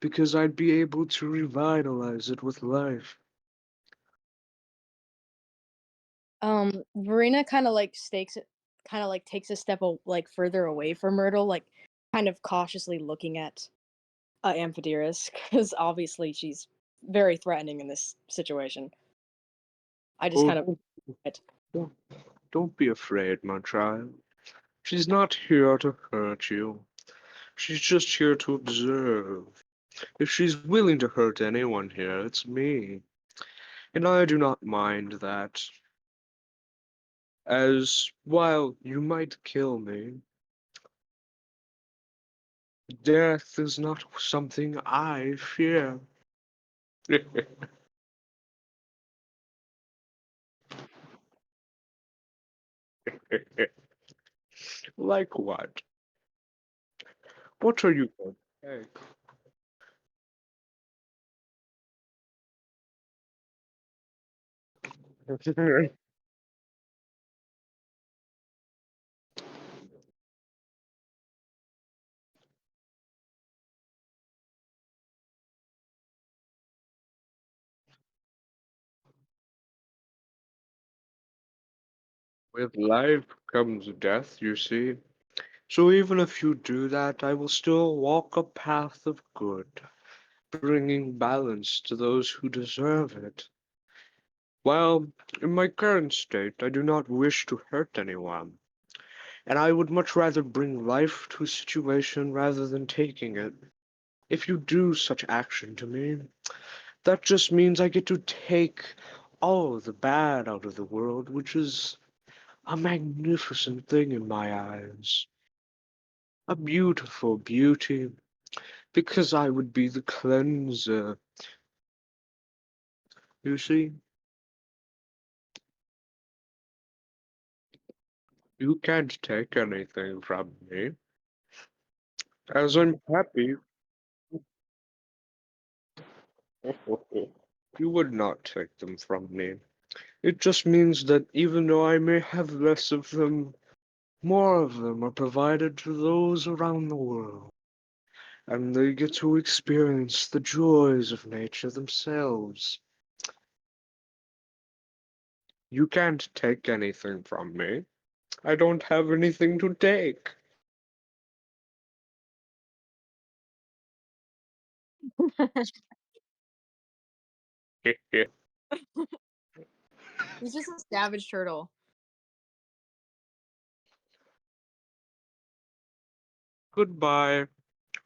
because I'd be able to revitalize it with life. Verena kind of like takes a step like further away from Myrtle, like kind of cautiously looking at Amphitryon, because obviously she's very threatening in this situation. I just kind of Oh, don't, don't be afraid, my child. She's not here to hurt you. She's just here to observe. If she's willing to hurt anyone here, it's me. And I do not mind that. As while you might kill me, death is not something I fear. Like what? What are you going to take? With life comes death, you see. So even if you do that, I will still walk a path of good, bringing balance to those who deserve it. While in my current state, I do not wish to hurt anyone, and I would much rather bring life to a situation rather than taking it. If you do such action to me, that just means I get to take all the bad out of the world, which is a magnificent thing in my eyes. A beautiful beauty, because I would be the cleanser. You see, you can't take anything from me, as I'm happy. You would not take them from me. It just means that even though I may have less of them, more of them are provided to those around the world, and they get to experience the joys of nature themselves. You can't take anything from me. I don't have anything to take. He's just a savage turtle. Goodbye.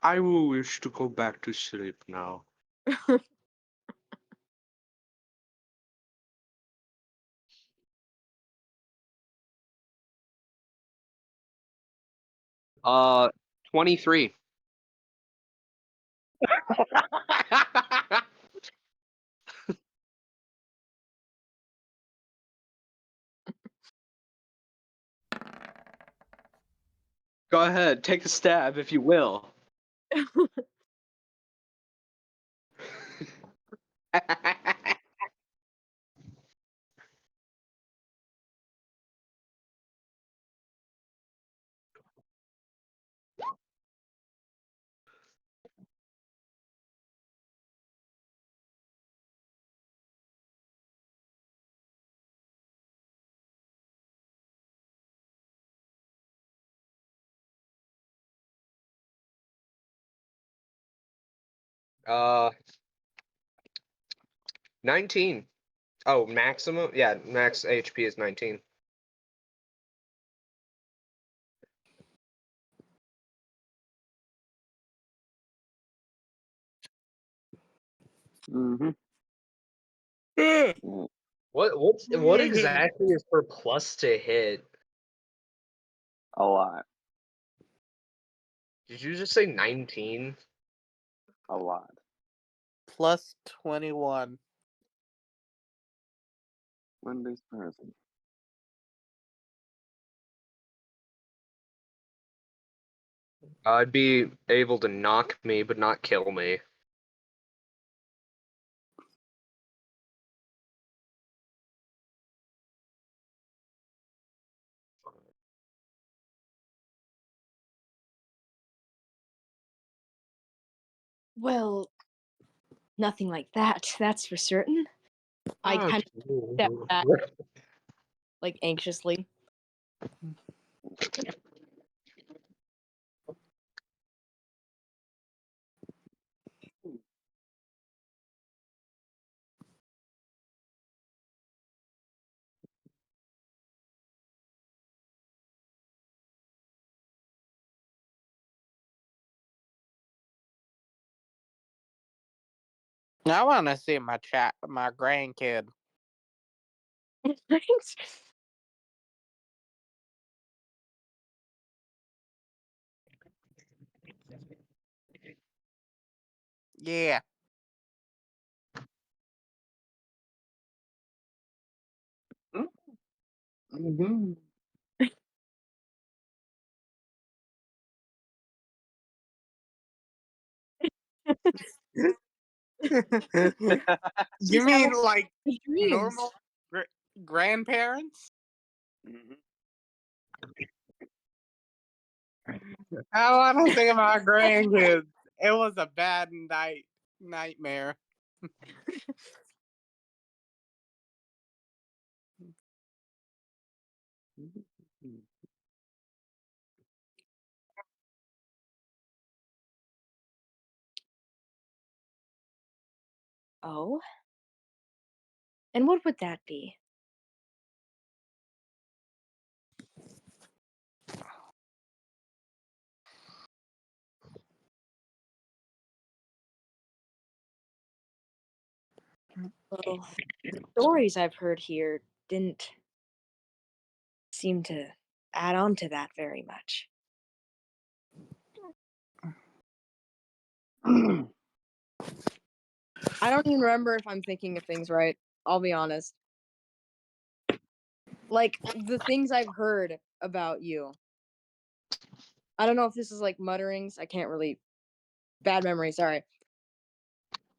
I will wish to go back to sleep now. Uh, 23. Go ahead, take a stab if you will. Uh, 19. Oh, maximum? Yeah, max HP is 19. Mm-hmm. What exactly is for plus to hit? A lot. Did you just say 19? A lot. Plus 21. Wendy's person. I'd be able to knock me, but not kill me. Well, nothing like that, that's for certain. I kind of step back, like, anxiously. I want to see my my grandkid. Yeah. Mm-hmm. You mean like Dreams. normal grandparents? Mm-hmm. I want to see my grandkids. It was a bad nightmare. Oh? And what would that be? Well, the stories I've heard here didn't seem to add on to that very much. I don't even remember if I'm thinking of things right. I'll be honest. Like, the things I've heard about you. I don't know if this is like mutterings. I can't really. Bad memory, sorry.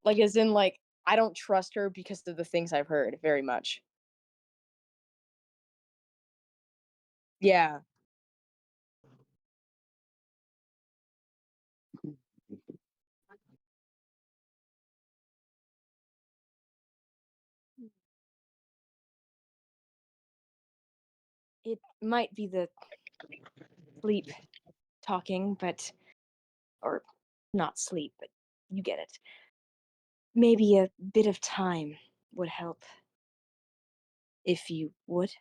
Like, as in, like, I don't trust her because of the things I've heard very much. Yeah. It might be the sleep talking, but. Or not sleep, but you get it. Maybe a bit of time would help. if you would.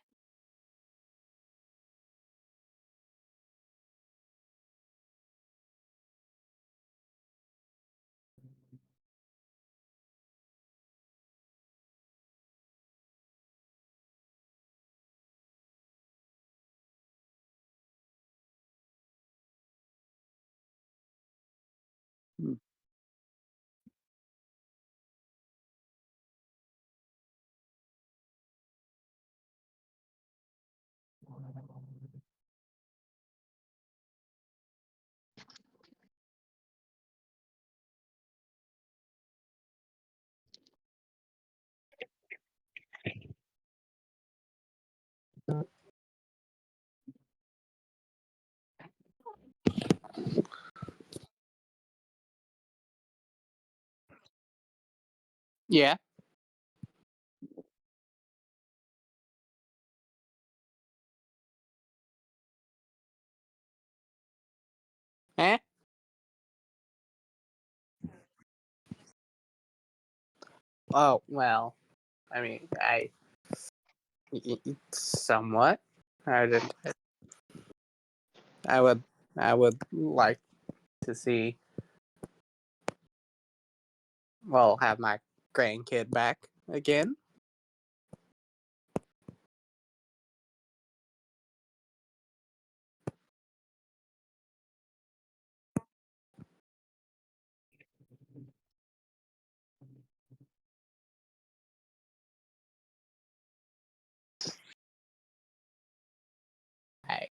Yeah. Eh? Oh, well, I mean, somewhat. I did. I would. I would like to see. Well, have my grandkid back again. I.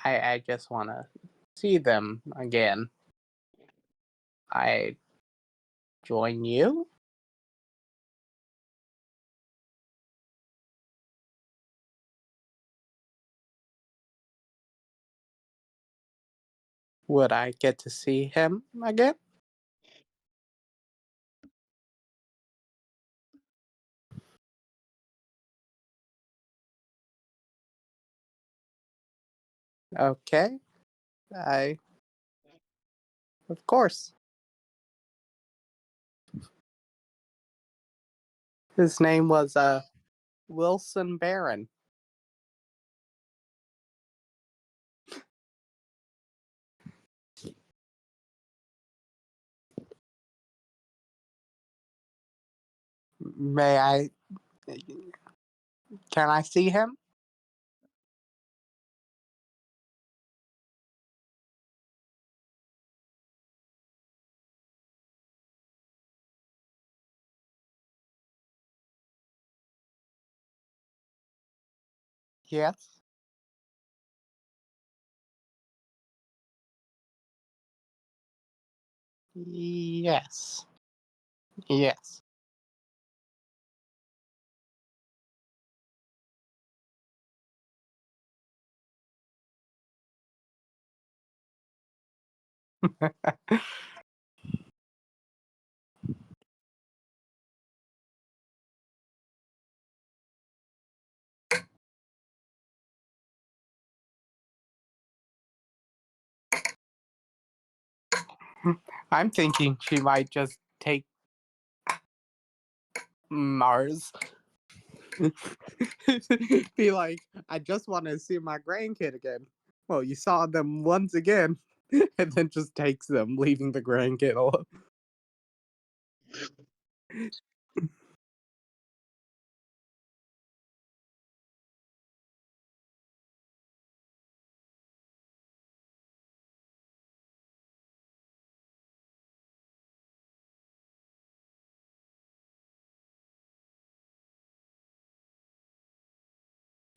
I just want to see them again. I join you. Would I get to see him again? Okay. I. Of course. His name was Wilson Barron. May I? Can I see him? Yes. Yes. Yes. I'm thinking she might just take Marz. Be like, I just want to see my grandkid again. Well, you saw them once again, and then just takes them, leaving the grandkid alone.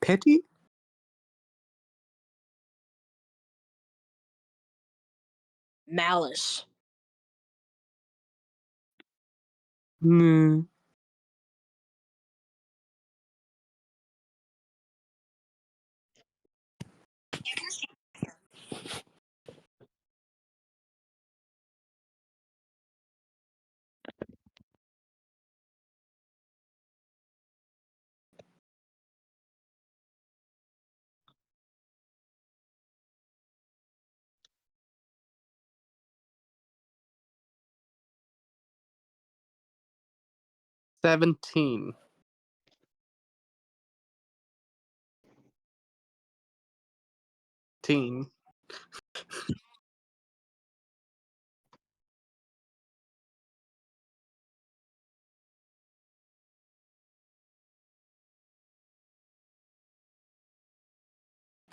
Pity? Malice. Mm. 17. teen.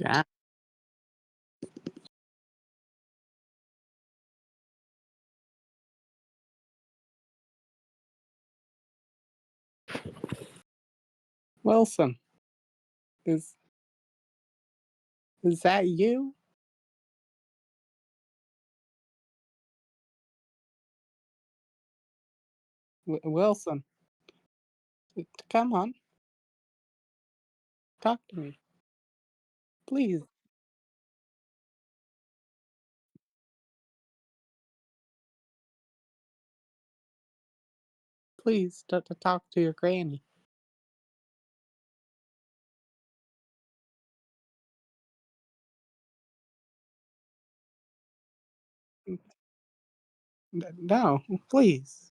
God. Wilson, is that you? Wilson, come on, talk to me, please. Please, to talk to your granny. No, please,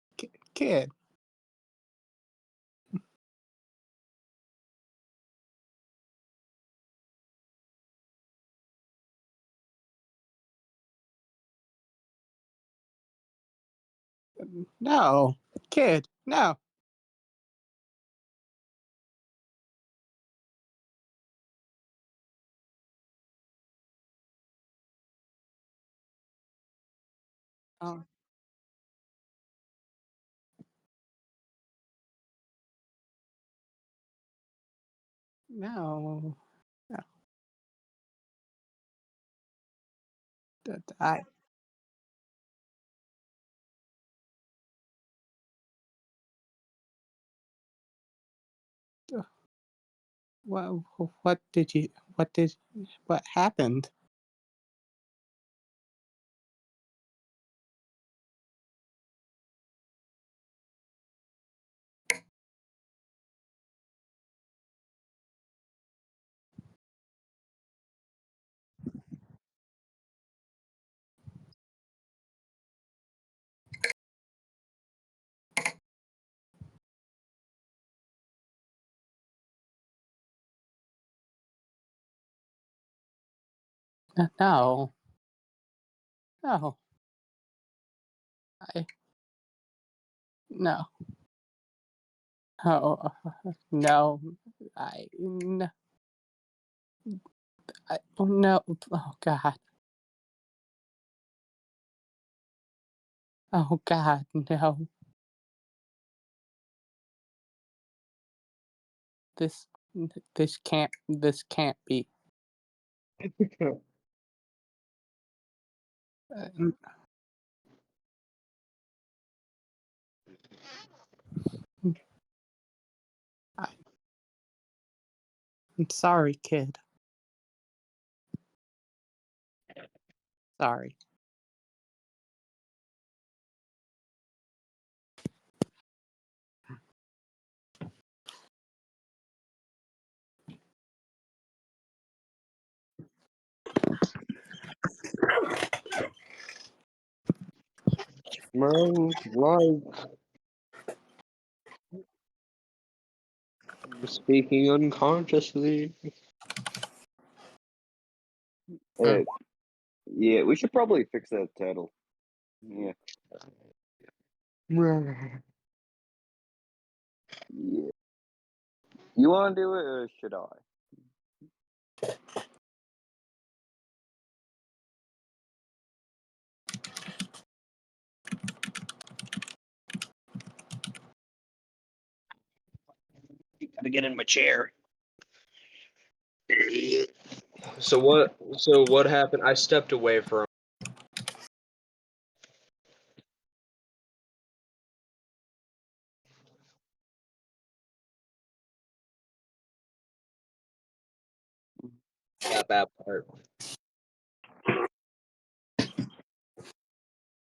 kid. No, kid. No. Oh, no. No. I. What? What did you? What did? What happened? No. No. I. No. Oh, no. No. Oh, no. Oh, God. Oh, God. No. This. This can't be. Uh, I'm sorry, kid. Sorry. Man, like speaking unconsciously. Uh, yeah, we should probably fix that title. Yeah. Yeah. Yeah. You want to do it, or should I? Gotta get in my chair. So what? So what happened? I stepped away from. That part.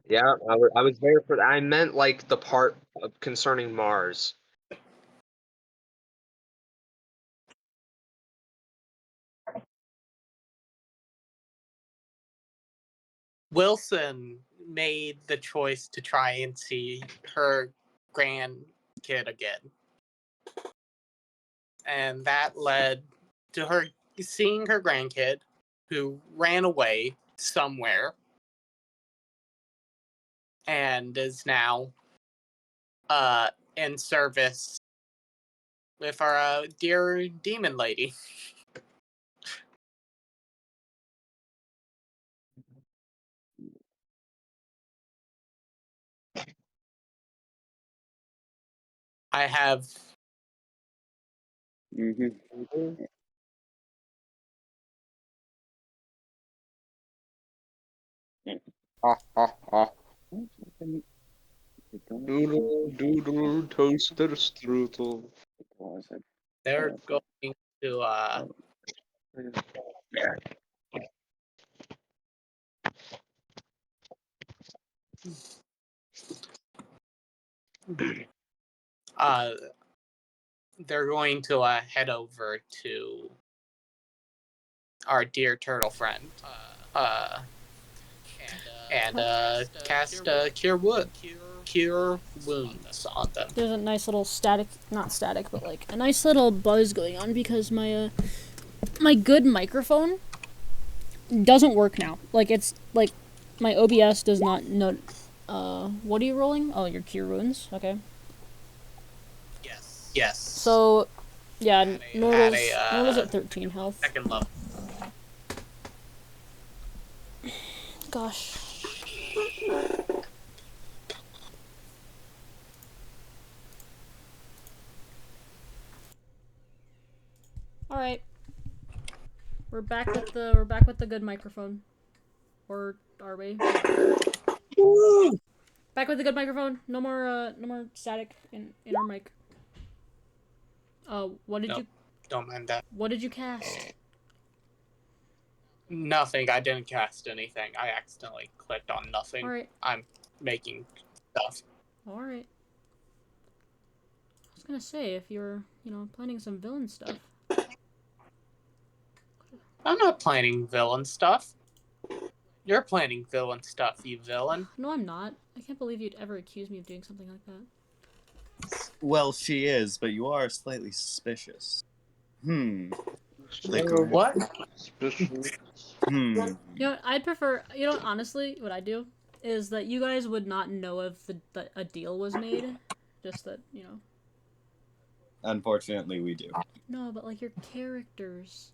Yeah, I was there for that. I meant like the part concerning Marz. Wilson made the choice to try and see her grandkid again. And that led to her seeing her grandkid who ran away somewhere and is now in service with our dear demon lady. I have Mm-hmm. Ha ha ha. Doodle doodle toaster strudel. they're going to uh they're going to head over to our dear turtle friend uh and cast cure wounds on them. There's a nice little static, not static, but like a nice little buzz going on because my good microphone doesn't work now. Like it's like my OBS does not know. What are you rolling? Oh, your cure wounds. Okay. Yes. So, yeah, Nordal's a, at 13 health. Second level. Gosh. All right. We're back with the good microphone. Or are we? Back with the good microphone. No more static in our mic. What did No, you don't mind that. What did you cast? Nothing. I didn't cast anything. I accidentally clicked on nothing. All right. I'm making stuff. All right. I was gonna say if you're planning some villain stuff. I'm not planning villain stuff. You're planning villain stuff, you villain. No, I'm not. I can't believe you'd ever accuse me of doing something like that. Well, she is, but you are slightly suspicious. What? Hmm. I'd prefer. Honestly, what I do is that you guys would not know if a deal was made. Just that. Unfortunately, we do. No, but like your characters.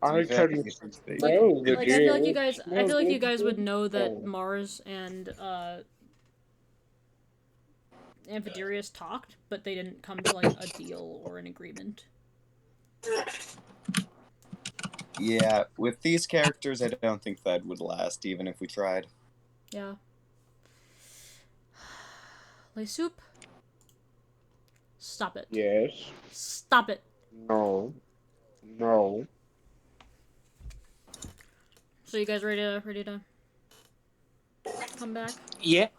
I can Like, smell the like I feel like you deal. guys. I feel like you guys would know that Marz and Amphidarius talked, but they didn't come to like a deal or an agreement. Yeah, with these characters, I don't think that would last, even if we tried. Yeah. Lay soup. Stop it. Yes. Stop it. No. No. So you guys ready to come back? Yeah.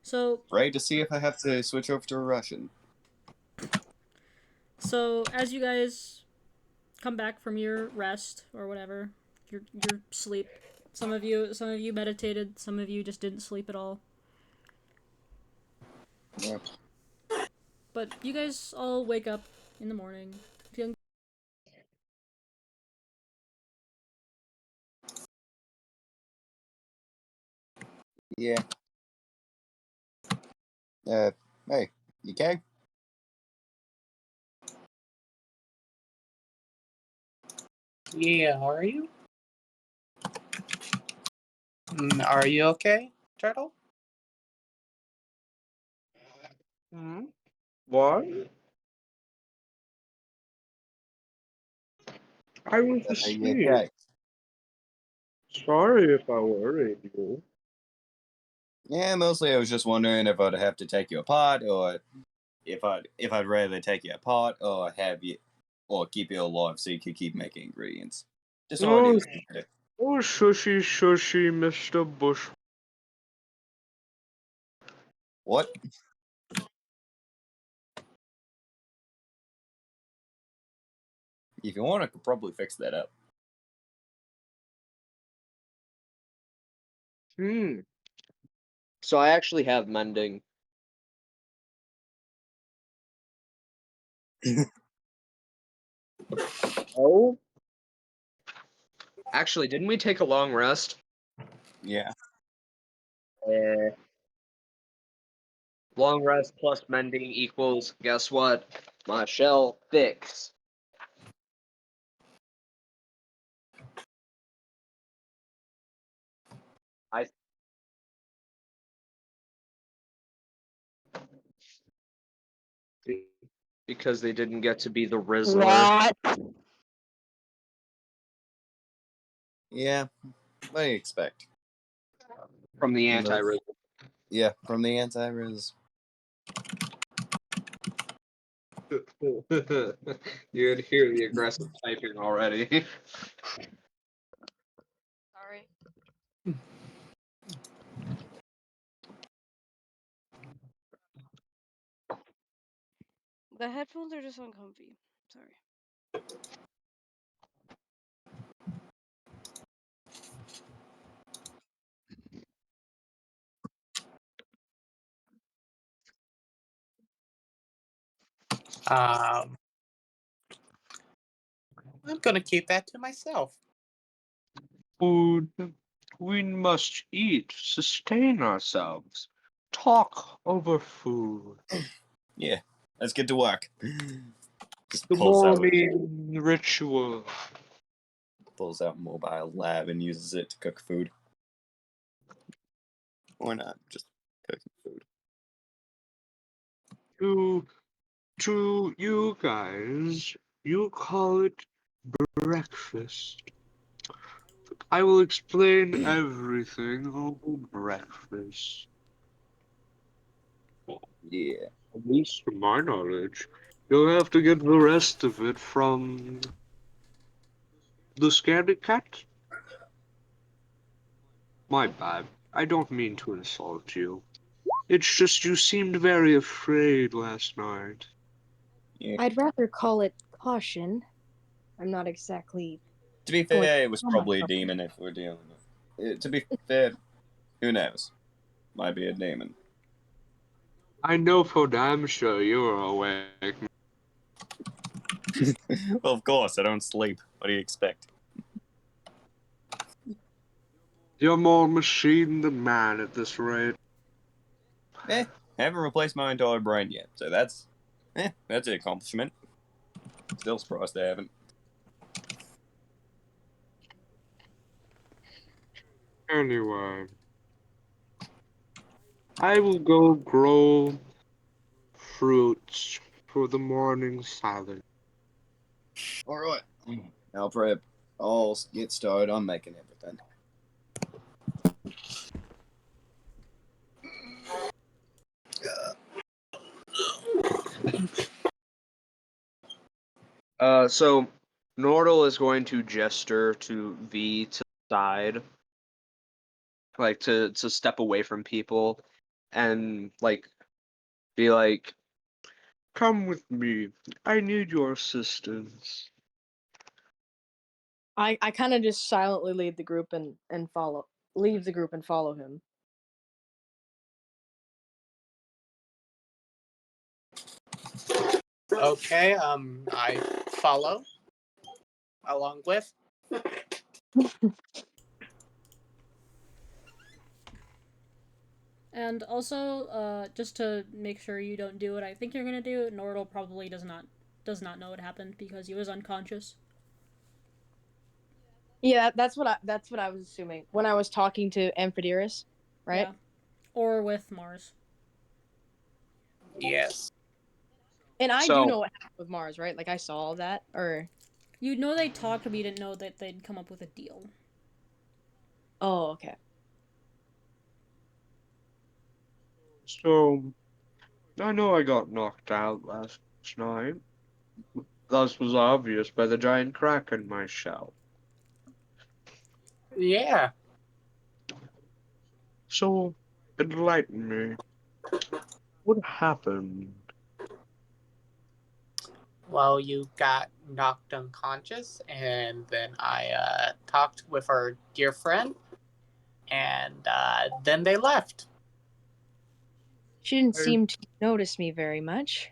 So Ready to see if I have to switch over to a Russian. So as you guys come back from your rest or whatever, your sleep. Some of you meditated, some of you just didn't sleep at all. Yeah. But you guys all wake up in the morning feeling Yeah. Hey, you okay? Yeah, are you? Are you okay, Turtle? What? I was You asleep. okay? Sorry if I worried you. Yeah, mostly I was just wondering if I'd have to take you apart, or if I'd rather take you apart, or have you, or keep you alive so you could keep making ingredients. Just all Oh, it is. oh, shushy, shushy, Mr. Bush. What? If you want, I could probably fix that up. So I actually have mending. Oh? Actually, didn't we take a long rest? Yeah. Long rest plus mending equals, guess what? My shell fix. I because they didn't get to be the Rizzler. What? Yeah. What do you expect? From the anti-Rizzler. Yeah, from the anti-Riz. You could hear the aggressive typing already. Sorry. The headphones are just uncomfy. Sorry. I'm gonna keep that to myself. Food. We must eat, sustain ourselves. Talk over food. Yeah. Let's get to work. Just The morning ritual. pulls out mobile lab and uses it to cook food. Or not, just cooking food. To you guys, you call it breakfast. I will explain everything over breakfast. Yeah. At least from my knowledge. You'll have to get the rest of it from the scaredy cat. My bad. I don't mean to insult you. It's just you seemed very afraid last night. Yeah. I'd rather call it caution. I'm not exactly. To be Going fair, it was so much probably a trouble. demon if we're dealing with. To be fair, who knows? Might be a demon. I know for damn sure you were awake. Well, of course, I don't sleep. What do you expect? You're more machine than man at this rate. I haven't replaced my entire brain yet, so that's an accomplishment. Still surprised I haven't. Anyway, I will go grow fruits for the morning salad. Alright. I'll prep. I'll get started on making everything. So Nordal is going to gesture to V to the side, like to step away from people, and like be like, Come with me. I need your assistance. I kind of just silently leave the group and leave the group and follow him. Okay, I follow along with. And also, just to make sure you don't do what I think you're gonna do, Nordal probably does not know what happened because he was unconscious. Yeah, that's what I was assuming when I was talking to Amphidiris, right? Yeah. Or with Marz. Yes. And I do so know what happened with Marz, right? Like I saw all that, or You know they talked, but you didn't know that they'd come up with a deal. oh, okay. So, I know I got knocked out last night. Thus was obvious by the giant crack in my shell. Yeah. So, enlighten me. What happened? Well, you got knocked unconscious, and then I talked with our dear friend, and then they left. She didn't I- seem to notice me very much.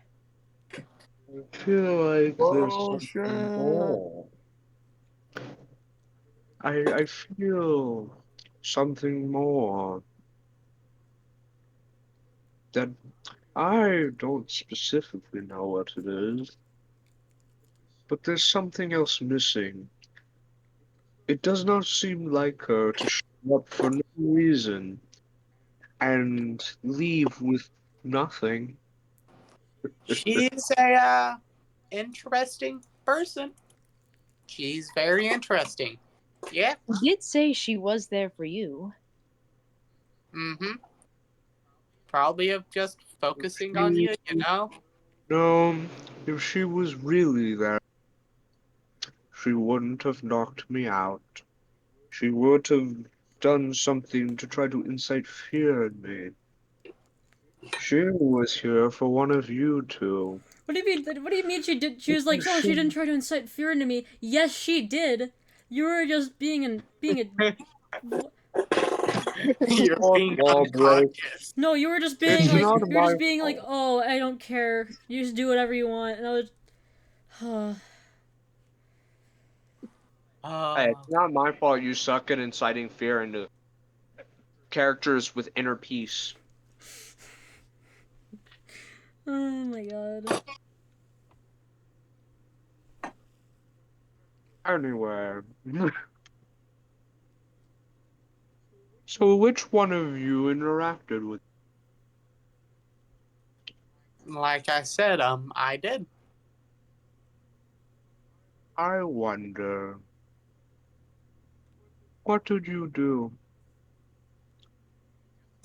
I feel like there's Bullshit. something more. I feel something more that I don't specifically know what it is, but there's something else missing. It does not seem like her to show up for no reason and leave with nothing. She's a interesting person. She's very interesting. Yeah. You did say she was there for you. Mm-hmm. Probably of just focusing on you, you know? No, if she was really there, she wouldn't have knocked me out. She would have done something to try to incite fear in me. She was here for one of you two. What do you mean? What do you mean she did? She was like, oh, she She, didn't try to incite fear into me. Yes, she did. You were just being a. You're being Law break. unconscious. No, you were just being It's like, not you were just my being like, fault. oh, I don't care. You just do whatever you want. And I was. Hey, Oh, it's not my fault you suck at inciting fear into characters with inner peace. Oh my god. Anyway. So which one of you interacted with? like I said, I did. I wonder. What did you do?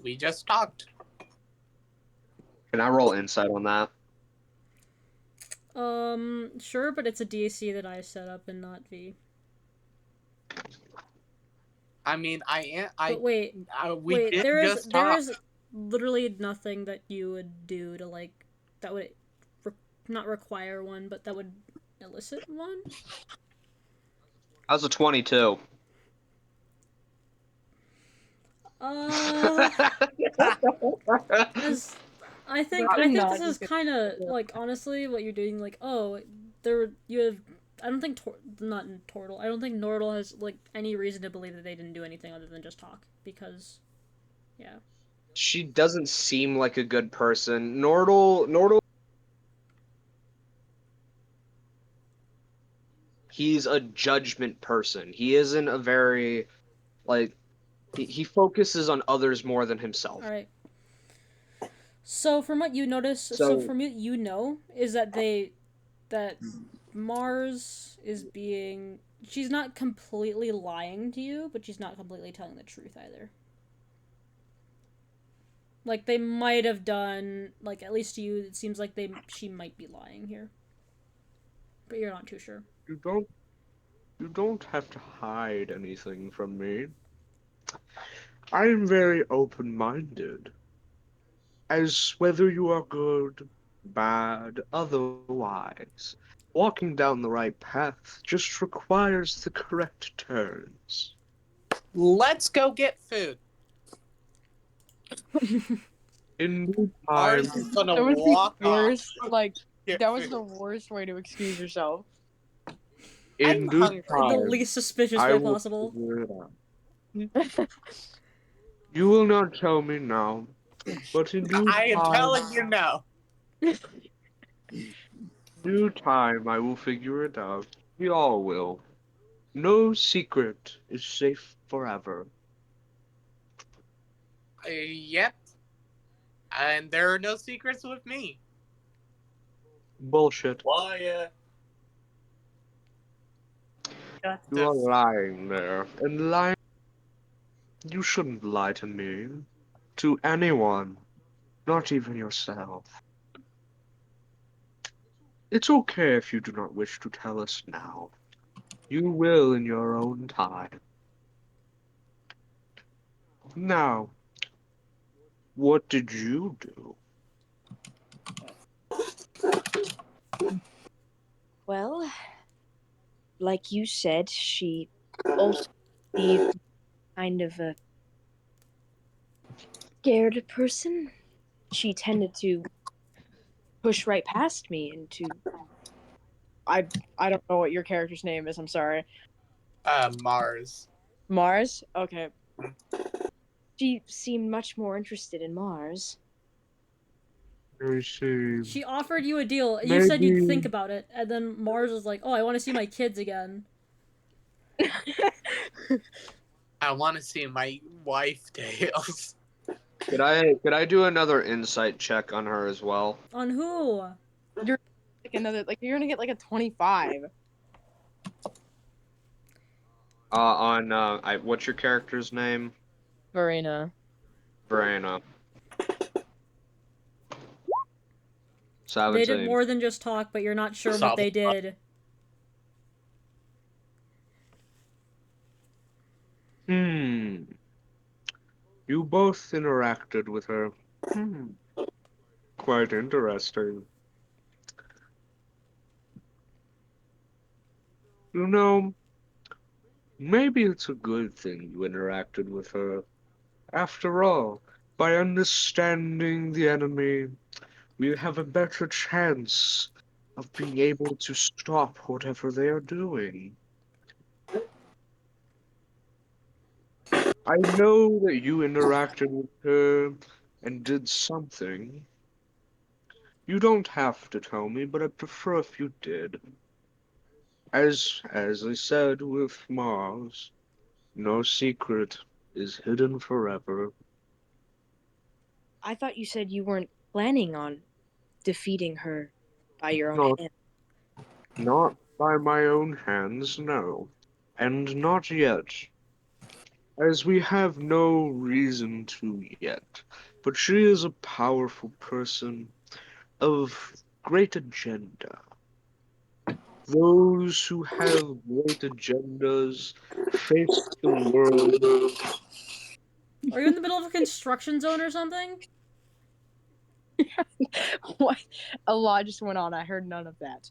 We just talked. Can I roll insight on that? Sure, but it's a DC that I set up and not V. I mean, But wait, we did there just talk. is literally nothing that you would do to like that would not require one, but that would elicit one. I was a 22. As I think this is kind of like honestly what you're doing. Like, oh, you have. I don't think not Tortle. I don't think Nordle has like any reason to believe that they didn't do anything other than just talk because, yeah. She doesn't seem like a good person. Nordle, he's a judgment person. He isn't a very, like, he focuses on others more than himself. All right. So from what you notice, so from what you know is that that Marz is being. She's not completely lying to you, but she's not completely telling the truth either. Like they might have done, like at least to you, it seems like she might be lying here, but you're not too sure. You don't have to hide anything from me. I am very open-minded. As whether you are good, bad, otherwise, walking down the right path just requires the correct turns. Let's go get food. In due Marz time, is gonna That was walk the worst. off. Like Get that was food. the worst way to excuse yourself. I'm in due hungry. In the time, least suspicious I way will possible. figure it out. You will not tell me now, but in I am telling you no. due time, I will figure it out. We all will. No secret is safe forever. Yep. And there are no secrets with me. Bullshit. Quiet. Shut You the are lying there. And lying. You shouldn't lie to me. To anyone. Not even yourself. It's okay if you do not wish to tell us now. You will in your own time. Now, what did you do? Well, like you said, she also seemed kind of a scared person. She tended to pushed right past me into. I don't know what your character's name is. I'm sorry. Marz. Marz. Okay. She seemed much more interested in Marz. I see. She offered you a deal. You said you'd think Maybe. about it, and then Mars was like, "Oh, I want to see my kids again." I want to see my wife, Tails. Could I do another insight check on her as well? On who? You're you're gonna get like a 25. What's your character's name? Verena. Verena. They did 17. more than just talk, but you're not sure what they did. You both interacted with her. Quite interesting. You know, maybe it's a good thing you interacted with her. After all, by understanding the enemy, we have a better chance of being able to stop whatever they are doing. I know that you interacted with her and did something. You don't have to tell me, but I'd prefer if you did. As I said with Mars, no secret is hidden forever. I thought you said you weren't planning on defeating her by your own Not hand. not by my own hands, no. And not yet, as we have no reason to yet. But she is a powerful person of great agenda. Those who have great agendas face the world. Are you in the middle of a construction zone or something? What? A lot just went on. I heard none of that.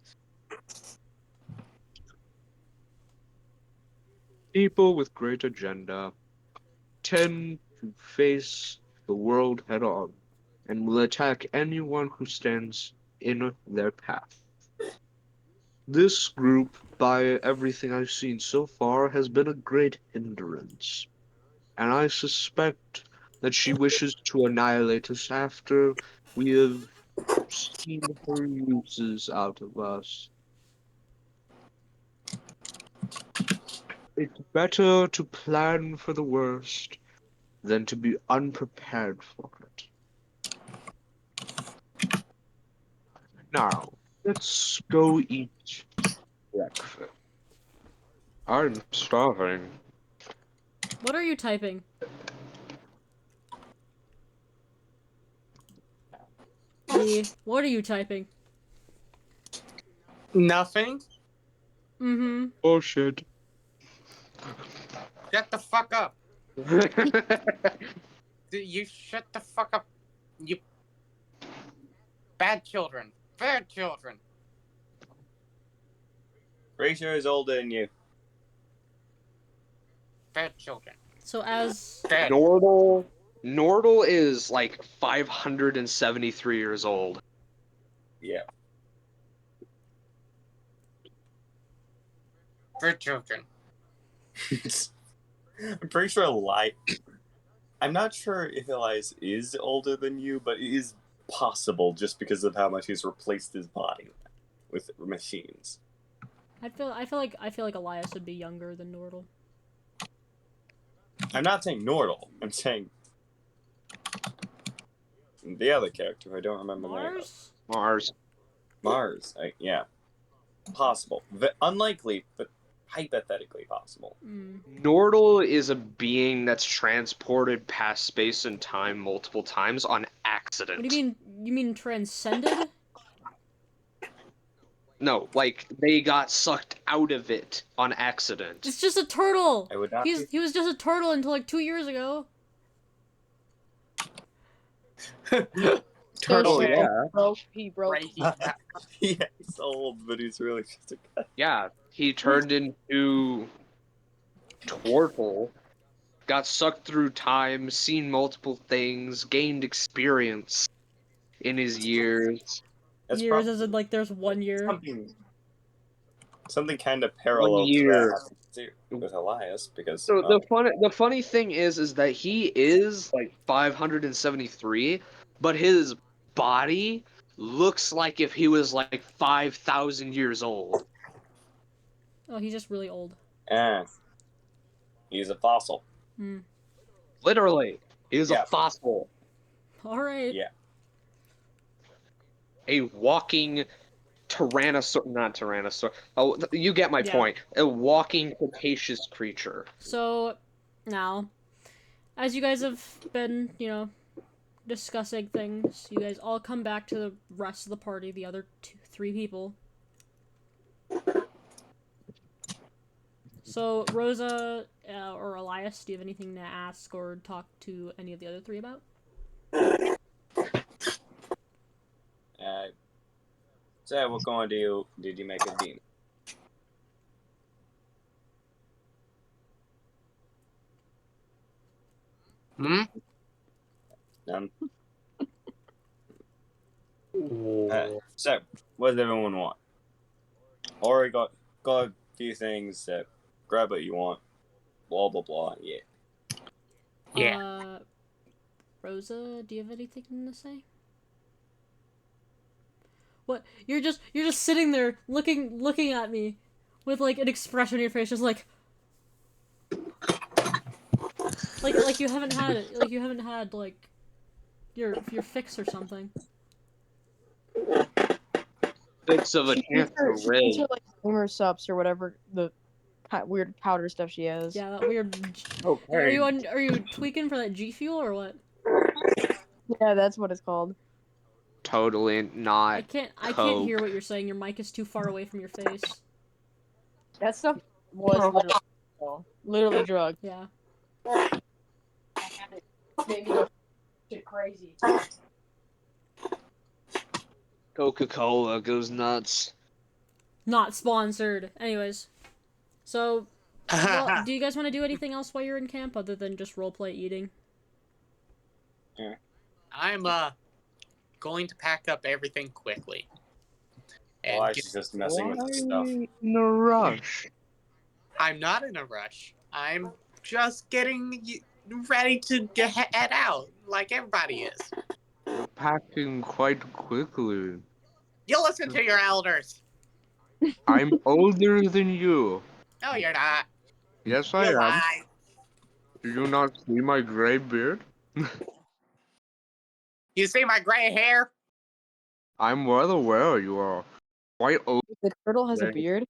People with great agenda tend to face the world head on and will attack anyone who stands in their path. This group, by everything I've seen so far, has been a great hindrance, and I suspect that she wishes to annihilate us after we have seen her uses out of us. It's better to plan for the worst than to be unprepared for it. Now, let's go eat breakfast. I'm starving. What are you typing? What are you typing? Nothing? Mm-hmm. Bullshit. Shut the fuck up. You shut the fuck up. You bad children. Bad children. Ratio is older than you. Bad children. So as Bad. Nordle is like 573 years old. Yeah. Bad children. I'm pretty sure I'm not sure if Elias is older than you, but it is possible just because of how much he's replaced his body with machines. I feel like Elias would be younger than Nordle. I'm not saying Nordle. I'm saying the other character. I don't remember the name. Mars? Mars. Marz. Yeah. Possible. Unlikely, but hypothetically possible. Nordle is a being that's transported past space and time multiple times on accident. What do you mean? You mean transcended? No, like they got sucked out of it on accident. It's just a turtle. I would not. He was just a turtle until like 2 years ago. Turtle. Oh, yeah. He broke. Right. Yeah, he's old, but he's really just a guy. Yeah, he turned into Twartle, got sucked through time, seen multiple things, gained experience in his years. That's Years as in like there's 1 year. something kind of parallel to year. that happened too with Elias because So the funny thing is that he is like 573, but his body looks like if he was like 5,000 years old. Oh, he's just really old. he's a fossil. Hmm. Literally, he is Yeah. a fossil, All right. Yeah. a walking tyrannosaur, not tyrannosaur. Oh, you get my Yeah. point. A walking cretaceous creature. So, now, as you guys have been, discussing things, you guys all come back to the rest of the party, the other 3 people. So, Rosa or Elias, do you have anything to ask or talk to any of the other 3 about? So what kind of deal did you make a demon? None. So what does everyone want? Already got a few things. So grab what you want. Blah blah blah. Yeah. Yeah. Rosa, do you have anything to say? What? You're just sitting there looking at me with like an expression on your face, just like you haven't had it, like you haven't had like your fix or something. Fix of a She eats cancer her, ray. like gamer subs or whatever the weird powder stuff she has. Yeah, that weird. Okay. Are you tweaking for that G Fuel or what? Yeah, that's what it's called. Totally not. I can't Coke. hear what you're saying. Your mic is too far away from your face. That stuff was literally drugged. Yeah. Made me go shit crazy. Coca-Cola goes nuts. Not sponsored. Anyways, so well, do you guys want to do anything else while you're in camp other than just roleplay eating? I'm going to pack up everything quickly. And Elias is just messing with his stuff. In a rush. I'm not in a rush. I'm just getting ready to head out, like everybody is. You're packing quite quickly. You listen to your elders. I'm older than you. No, you're not. Yes, I You am. lie. Do you not see my gray beard? You see my gray hair? I'm well aware you are quite old. The turtle has a Right. beard.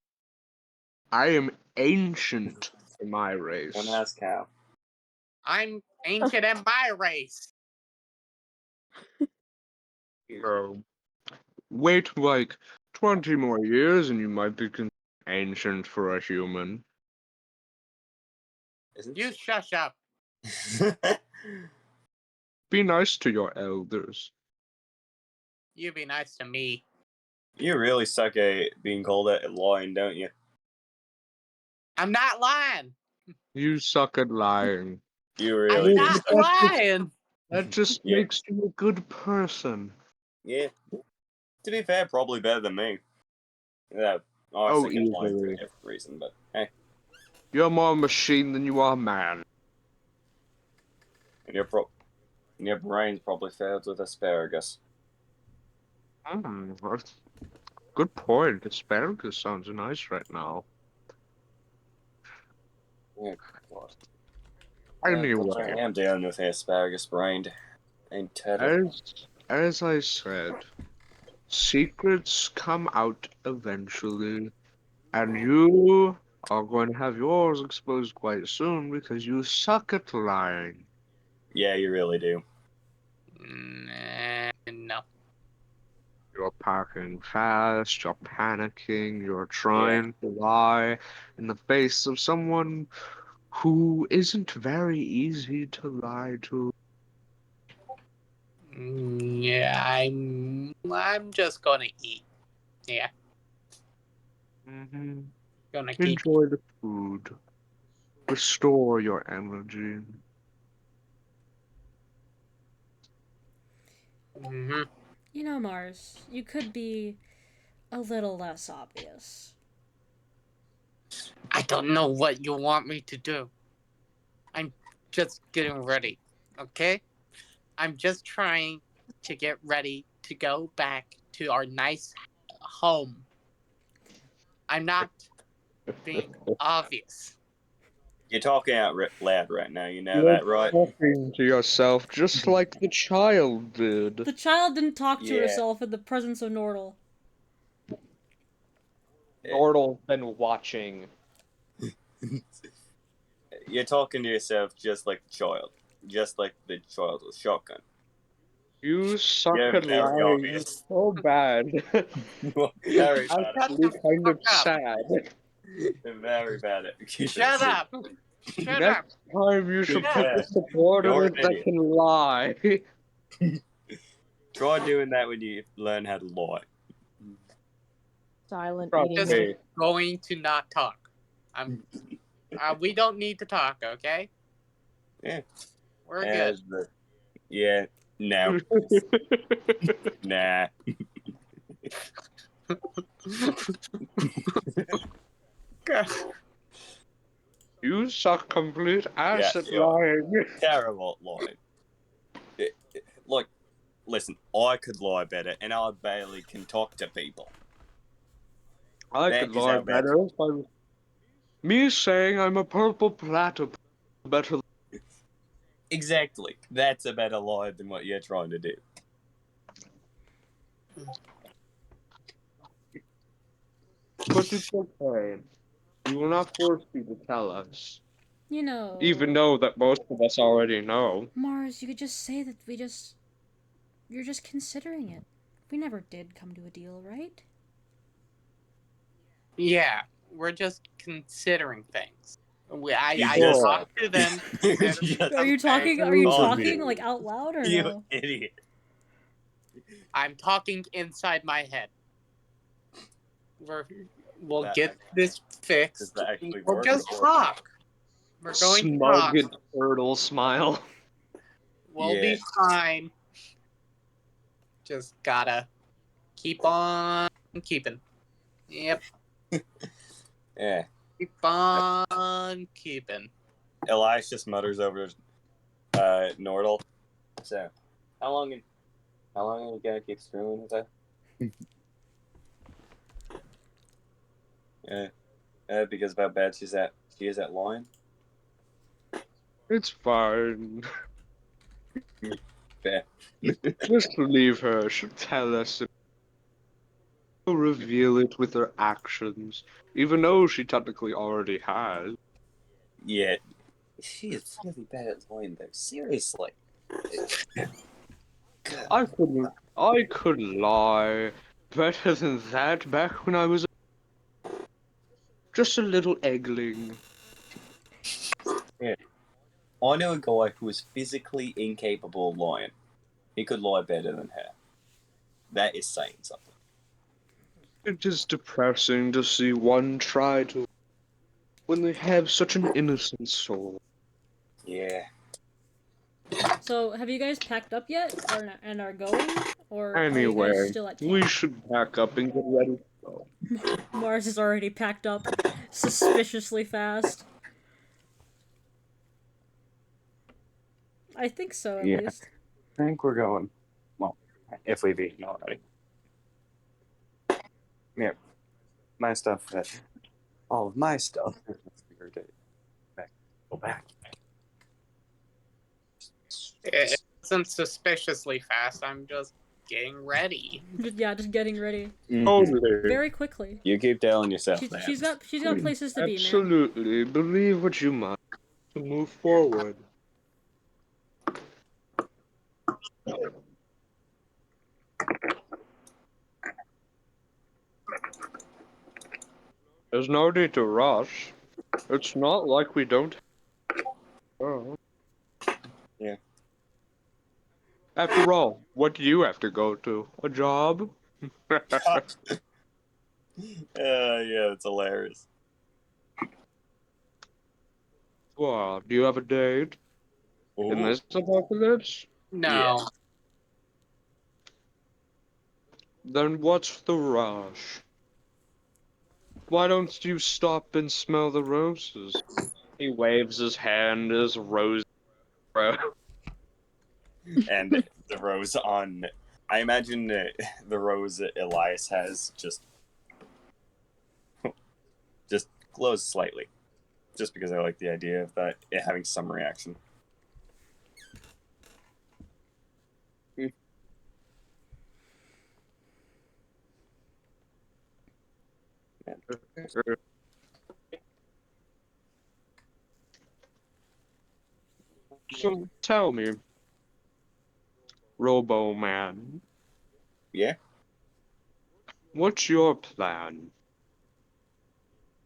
I am ancient for my race. One has cow. I'm ancient in my race. Wait like 20 more years and you might be considered ancient for a human. Isn't You shush up. Be nice to your elders. You be nice to me. You really suck at being called a lion, don't you? I'm not lying. You suck at lying. You I'm really do. not suck. lying. That just Yeah. makes you a good person. Yeah. To be fair, probably better than me. Yeah. I Oh, think it's lying for a easily. different reason, but hey. You're more machine than you are man. And your brain's probably filled with asparagus. That's good point. Asparagus sounds nice right now. Yeah, God. Anyway, I am dealing with asparagus brain. Ain't tether. as I said, secrets come out eventually, and you are going to have yours exposed quite soon because you suck at lying. Yeah, you really do. No. You're packing fast, you're panicking, you're trying to lie in the face of someone who isn't very easy to lie to. Yeah, I'm just gonna eat. Yeah, Mm-hmm. gonna keep. Enjoy the food. Restore your energy. Mm-hmm. You know, Marz, you could be a little less obvious. I don't know what you want me to do. I'm just getting ready, okay? I'm just trying to get ready to go back to our nice home. I'm not being obvious. You're talking out loud right now. You know You're that, right? talking to yourself just like the child did. The child didn't talk to Yeah. herself in the presence of Nordle. Nordle's been watching. You're talking to yourself just like the child. Just like the child with shotgun. You suck Yeah, at very lying obvious. so bad. Very bad. Actually, kind of Fuck up. sad. Very bad at Shut up! Shut up! Next time you should pick Yeah. a subordinate You're an that idiot. can lie. Try doing that when you learn how to lie. Silent Trust eating. Just me. going to not talk. We don't need to talk, okay? Yeah. We're As good. the- yeah. No. Nah. You suck complete ass Yeah, at yeah. lying. Terrible at lying. Like, listen, I could lie better, and I barely can talk to people. I That could is lie how bad- better if I was... Me saying I'm a purple platypus better. Exactly. That's a better lie than what you're trying to do. But it's okay. You will not force you to tell us. You know, Even though that most of us already know. Marz, you could just say that you're just considering it. We never did come to a deal, right? Yeah, we're just considering things. I just- talked to them. Are you talking? Are you talking like out loud or You no? idiot. I'm talking inside my head. We'll That get this fixed. Does that actually We'll work? just talk. We're going to talk. Smug turtle smile. We'll Yeah. be fine. Just gotta keep on keeping. Yep, Yeah. keep on keeping. Elias just mutters over Nordle. So, how long are you gonna keep screwing with that? Because of how bad she is at lying. It's fine. Fair. Just leave her. She'll tell us. She'll reveal it with her actions. Even though she technically already has. Yeah. She is really bad at lying though. Seriously. I could lie better than that back when I was just a little eggling. I know a guy who is physically incapable of lying. He could lie better than her. That is saying something. It is depressing to see one try to when they have such an innocent soul. Yeah. So, have you guys packed up yet, and are going, or are you Anyway, guys still at camp? we should pack up and get ready to go. Marz is already packed up, suspiciously fast. I think so, at Yeah. least. I think we're going. Well, if we've eaten already. Yeah. My stuff. All of my stuff. Go back. It wasn't suspiciously fast. I'm just getting ready. Just getting ready Totally. very quickly. You keep telling yourself that. She's got places to be, man. Absolutely. Believe what you must to move forward. There's no need to rush. It's not like we don't. Oh. Yeah. After all, what do you have to go to? A job? Yeah, it's hilarious. Well, do you have a date in Ooh. this apocalypse? No. Yeah. Then what's the rush? Why don't you stop and smell the roses? He waves his hand as rose. And the rose on. I imagine the rose that Elias has just glows slightly, just because I like the idea of that it having some reaction. So tell me, Robo Man, Yeah. what's your plan?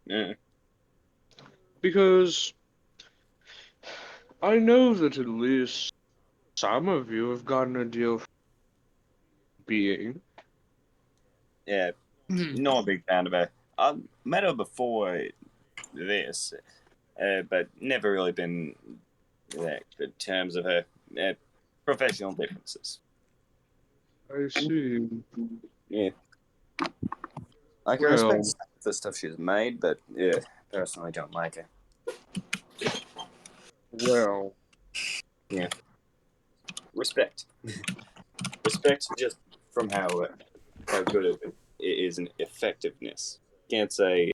Mm. Because I know that at least some of you have gotten a deal for being. Yeah. Hmm. Not a big fan of her. I've met her before this, but never really been good terms of her professional differences. I see. Yeah. I can Well, respect some of the stuff she's made, but yeah, personally don't like her. well, Respect. Respect just from how good it is in effectiveness. Can't say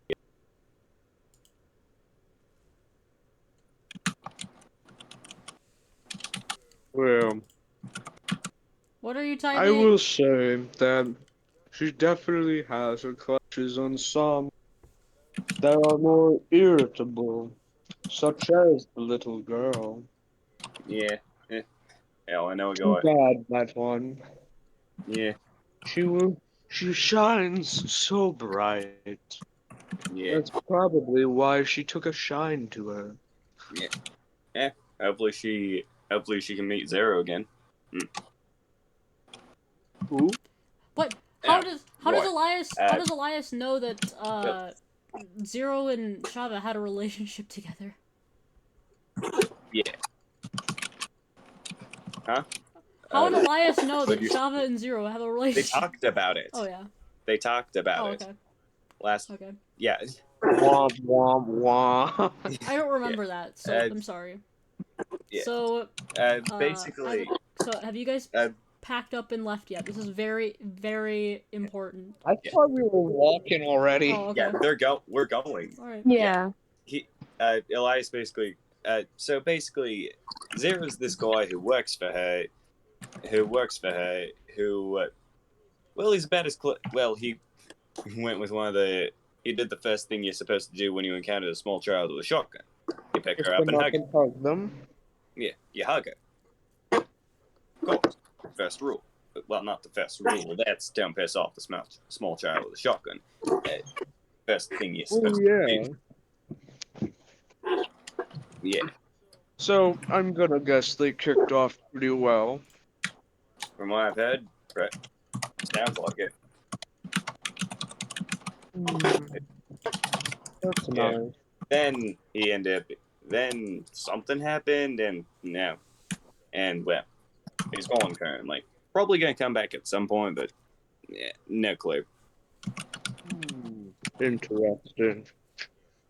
well, What are you I typing? will say that she definitely has her clutches on some that are more irritable, such as the little girl. yeah. Hell, I know a Too guy. bad, that one. Yeah, She shines so bright. yeah, That's probably why she took a shine to her. yeah. Yeah. Hopefully she can meet Zero again. Who? What? Yeah, How does right. Elias know that Yep. Zero and Shava had a relationship together? Yeah. Huh? How would Elias know but that you- Shava and Zero have a They relationship? talked about it. Oh yeah. They talked about Oh it okay. last. Okay. Yeah. Womp womp womp. I don't remember that, so Uh, I'm sorry. yeah. So Basically, so have you guys uh, packed up and left yet? This is very very important. I Yeah. thought we were walking already. Oh okay. yeah, we're going. All right. Yeah. He, Elias basically. So basically, Zero's this guy who works for her, well, he's about as well. He went with one of the. He did the first thing you're supposed to do when you encounter a small child with a shotgun. You pick her up and hug her. Hug them. Yeah, you hug her. Of course, first rule. Well, not the first rule. That's don't piss off the small child with a shotgun. First thing you're Oh supposed yeah. to do. Yeah, So I'm gonna guess they kicked off pretty well. from what I've heard, right, sounds like it. That's Yeah. nice. Then he ended up. Then something happened, and now, and well, he's gone currently. Probably gonna come back at some point, but yeah, no clue. Interesting.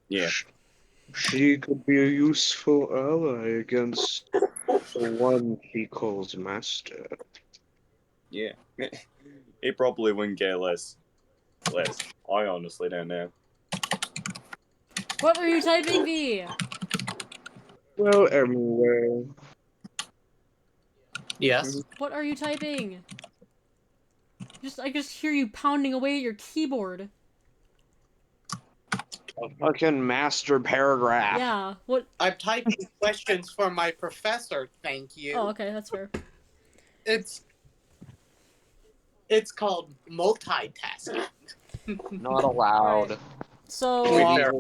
Yeah, She could be a useful ally against the one she calls master. yeah. He probably wouldn't care less. I honestly don't know. What were you typing, V? Well, anyway. Yes. What are you typing? I just hear you pounding away at your keyboard. A fucking master paragraph. Yeah. What? I'm typing questions for my professor. Thank you. Oh, okay, that's fair. It's called multitasking. Not allowed. Right. So, Fair.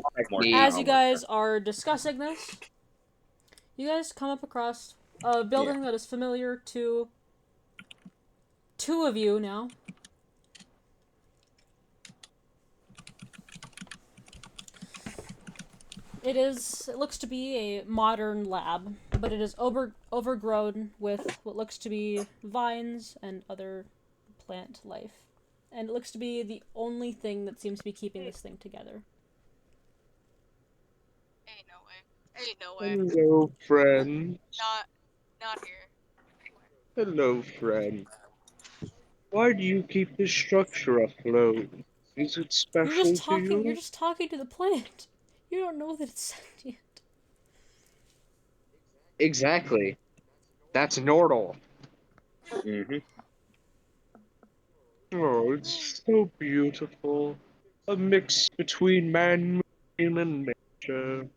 as you guys are discussing this, you guys come up across a building that is familiar to two of you now. It looks to be a modern lab, but it is overgrown with what looks to be vines and other plant life. and it looks to be the only thing that seems to be keeping this thing together. Ain't no way. Ain't no way. Hello, friend. Not here. Hello, friend. Why do you keep this structure afloat? Is it special You're just to talking. You're you? just talking to the plant. You don't know that it's sentient. Exactly. That's Nordle. Mm-hmm. Oh, it's so beautiful. A mix between man and nature.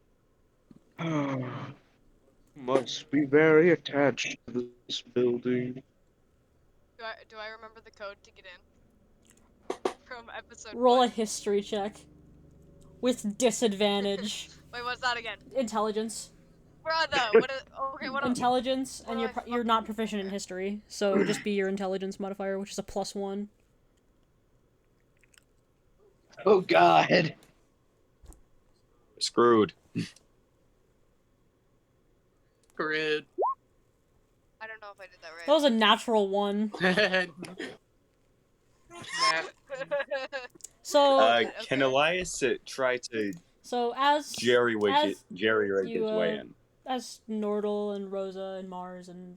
Must be very attached to this building. Do I remember the code to get in? From episode Roll 1. a history check with disadvantage. Wait, what's that again? Intelligence. Brother, what is... Okay, what... Intelligence, what and do you're I you're not fucking proficient in get? history, so just be your intelligence modifier, which is a +1. Oh God. Screwed. Screwed. I don't know if I did that That was a natural 1. Nah, So Can Okay. Elias try to as jerry-rig you his way in? as Nordle and Rosa and Marz and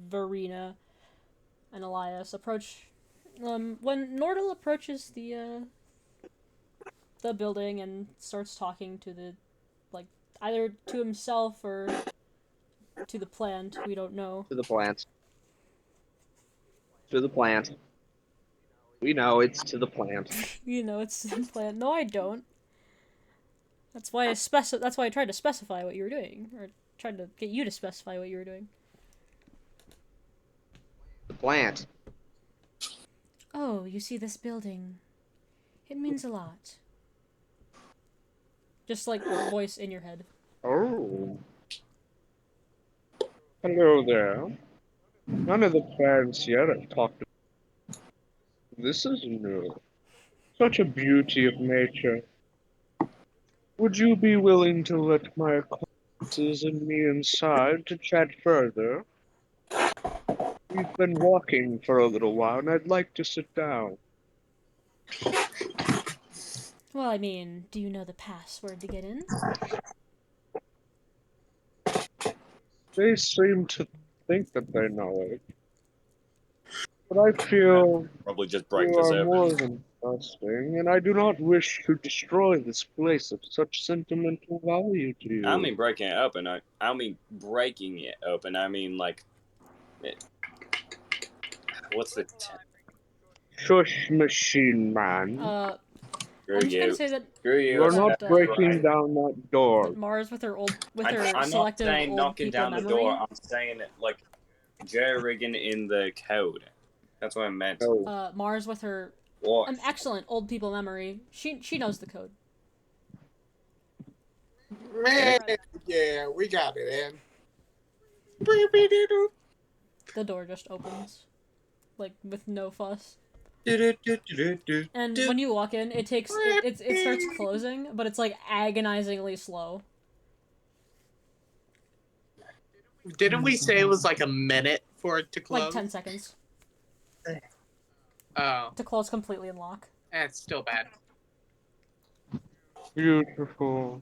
Verena and Elias approach, when Nordle approaches the building and starts talking to the, like, either to himself or to the plant, we don't know. To the plant. To the plant. We know it's to the plant. You know, it's the plant. No, I don't. That's why that's why I tried to specify what you were doing, or tried to get you to specify what you were doing. The plant. Oh, you see this building. It means a lot. Just like voice in your head. Oh. Hello there. None of the plants yet have talked. This is new. Such a beauty of nature. Would you be willing to let my acquaintances and me inside to chat further? We've been walking for a little while, and I'd like to sit down. Well, I mean, do you know the password to get in? They seem to think that they know it. But I feel Probably just break you this are more open. than trusting, and I do not wish to destroy this place of such sentimental value to I don't you. mean breaking it open. I don't mean breaking it open. I mean like, what's the? Shush, machine man. Screw I'm just gonna you. say that Screw you. You are It's not that Pepper's breaking right. down that door. Mars with her I'm not selective saying old knocking people down the memory. door. I'm saying it like jerry-rigging in the code. That's what I meant. No. Mars with her What? excellent old people memory. She knows the code. man, yeah, we got it in. The door just opens, like with no fuss. Do-do-do-do-do-do. And when you walk in, it starts closing, but it's like agonizingly slow. Didn't we say it was like a minute for it to close? Like 10 seconds Oh, to close completely and lock. it's still bad. Beautiful.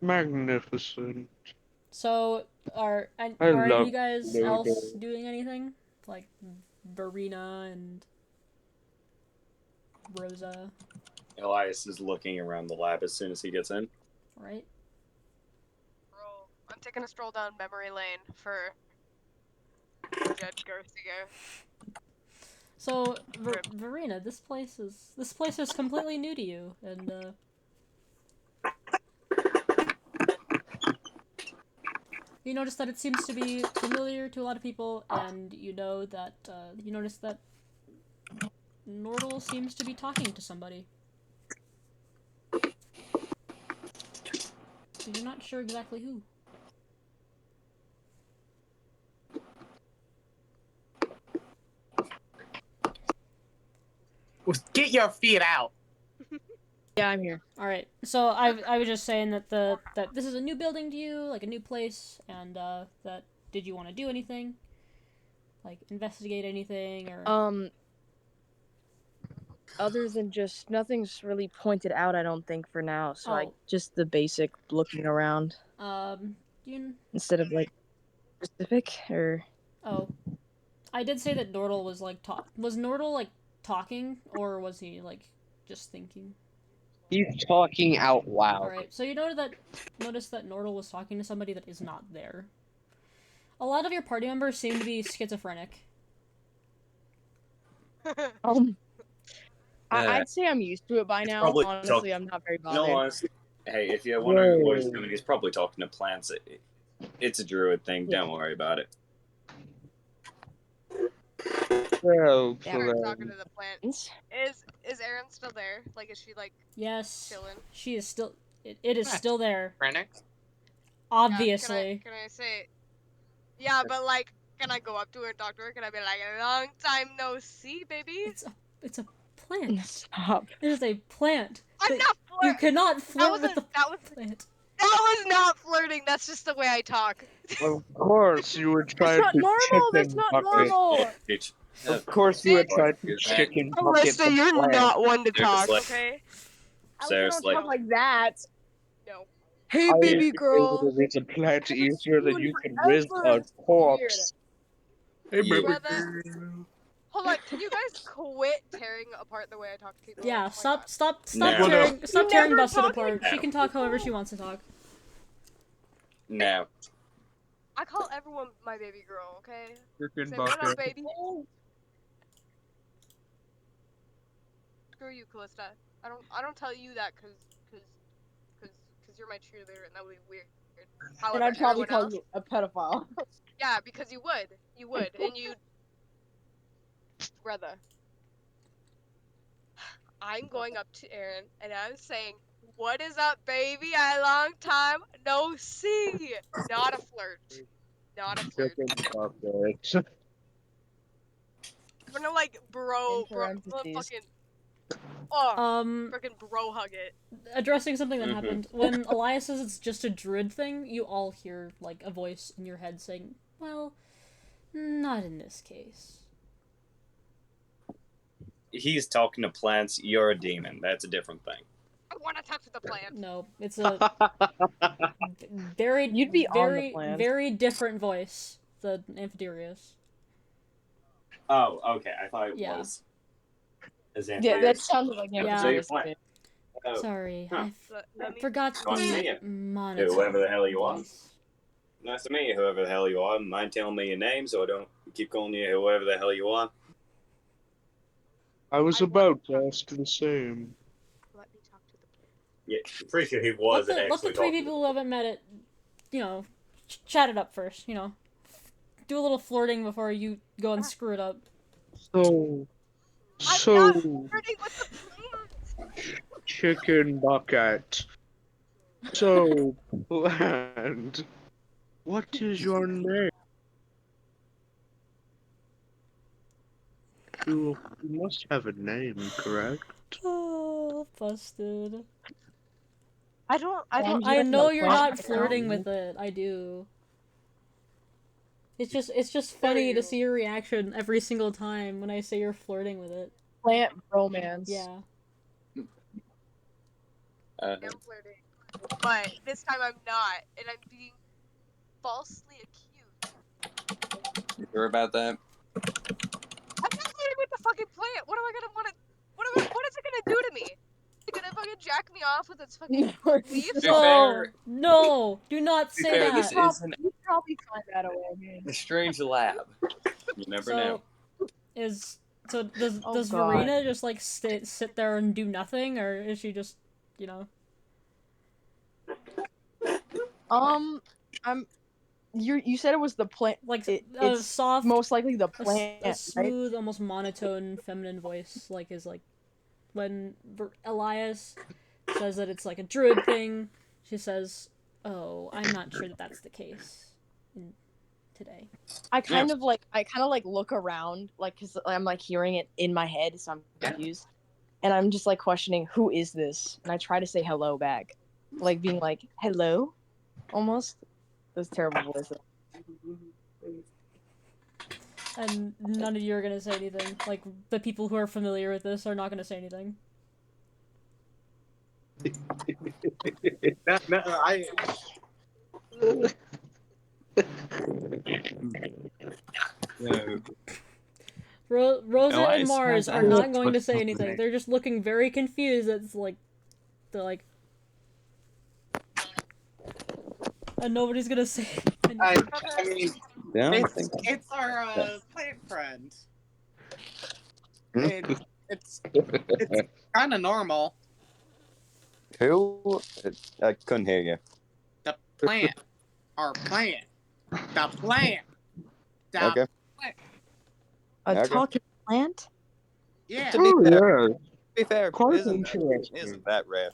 Magnificent. So are I any of love you guys Lodo. else doing anything? Like Verena and Rosa, Elias is looking around the lab as soon as he gets in. right? I'm taking a stroll down memory lane for Judge Garcia. So Verena, this place is completely new to you, and you notice that it seems to be familiar to a lot of people, and you notice that Nordle seems to be talking to somebody. But you're not sure exactly who. Get your feet out. Yeah, I'm here. All right. So I was just saying that that this is a new building to you, like a new place, and that did you want to do anything, like investigate anything or? other than just nothing's really pointed out, I don't think, for now. So Oh. just the basic looking around You. instead of like specific or. Oh, I did say that Nordle was like Was Nordle like talking, or was he like just thinking? He's talking out loud. All right. So you notice that Nordle was talking to somebody that is not there. A lot of your party members seem to be schizophrenic. I'd say I'm used to it by now. probably Honestly, I'm not very You know, bothered. honestly, hey, if you're wondering what he's Whoa. doing, he's probably talking to plants. It's a druid thing. Yeah. Don't worry about it. Well, Yeah. Start Folly. talking to the plant. Is Erin still there? Like, is she like Yes. chilling? She is still. It is still there. Rennick? Obviously. Can I say? Yeah, but like, can I go up to her and talk to her? Can I be like, a long time no see, baby? It's a plant. Stop. It is a plant. I'm That- not You flirting. cannot flirt with the That was plant. not flirting. That's just the way I talk. Of course, you were That's trying not to normal. That's chicken not bucket. normal. Bitch. Of course, you were Bitch. trying to chicken bucket Alyssa, the you're plant. not one to talk, Seriously. okay? Seriously. Don't talk like that. No. Hey, I baby used to girl. say that it's a plant easier than you can forever. whiz a It's corpse. Hey, You- baby Brother. girl. Hold on, can you guys quit tearing apart the way I talk to people? Yeah, Oh my stop God. stop No. tearing stop You tearing never Busted talk apart. like She that. can talk however she wants to talk. No. I call everyone my baby girl, okay? Chicken Say what up, bucket. baby? Screw you, Callista. I don't tell you that cause you're my cheerleader and that would be weird. However, And I'd probably everyone call else, you a pedophile. yeah, because you would, and you, brother. I'm going up to Erin and I'm saying, "What is up, baby? A long time no see." Not a flirt. Not a flirt. Chicken bucket. I'm gonna like bro, In fucking, parentheses. freaking bro hug it. Addressing something that Mhm. happened when Elias says it's just a druid thing, you all hear like a voice in your head saying, "Well, not in this case." He's talking to plants. You're a demon. That's a different thing. I want to touch the plant. No, it's a very You'd be on the very plant. very different voice. The Amphiterius. Oh, okay. I thought it Yeah. was. As Yeah, that sounded like Yeah. Amphitheus. So you're Oh. Sorry, Huh. Let me. forgot Nice to meet the you. monotone. Whoever the hell you are. voice. Nice to meet you, whoever the hell you are. Mind telling me your name so I don't keep calling you whoever the hell you are? I was I about to want- ask the same. Let me talk to the plant. Yeah, I'm pretty sure he Let was the actually three talking people who haven't met it, chat it up first. Do a little flirting before you go and screw it up. So, I'm not flirting with the plant. chicken bucket. So, plant. What is your name? You must have a name, correct? Oh, busted. I don't. I know you're not plant flirting now. with it. I do. It's just funny to see your reaction every single time when I say you're flirting with it. Plant romance. Yeah. I'm flirting, but this time I'm not, and I'm being falsely accused. You sure about that? I'm not flirting with the fucking plant. What am I gonna want to? What is it gonna do to me? Is it gonna fucking jack me off with its fucking leaves? be No, fair- no, do not say fair, that. this is an You probably find that away. a strange lab. You never know. Does Oh, does God. Verena just like sit there and do nothing, or is she just You said it was the plant. like It- a it's soft, most likely the a plant, right? smooth, almost monotone feminine voice, like is like when Elias says that it's like a druid thing, she says, "Oh, I'm not sure that that's the case today." I kind of like look around, like, cause I'm like hearing it in my head, so I'm confused, and I'm just like questioning who is this, and I try to say hello back, like being like hello, almost. Those terrible voices. And none of you are gonna say anything. Like, the people who are familiar with this are not gonna say anything. No, I. No. Rosa No, I and Marz said are that. not going to say anything. They're just looking very confused. It's like, they're like, and nobody's gonna say anything. I mean, Yeah, it's our plant friend. Hmm? It's kind of normal. Who? I couldn't hear you. The plant, our plant, the plant, the Okay. A Okay. talking plant? yeah. To be Oh, fair, yeah. it Quite interesting. isn't that rare.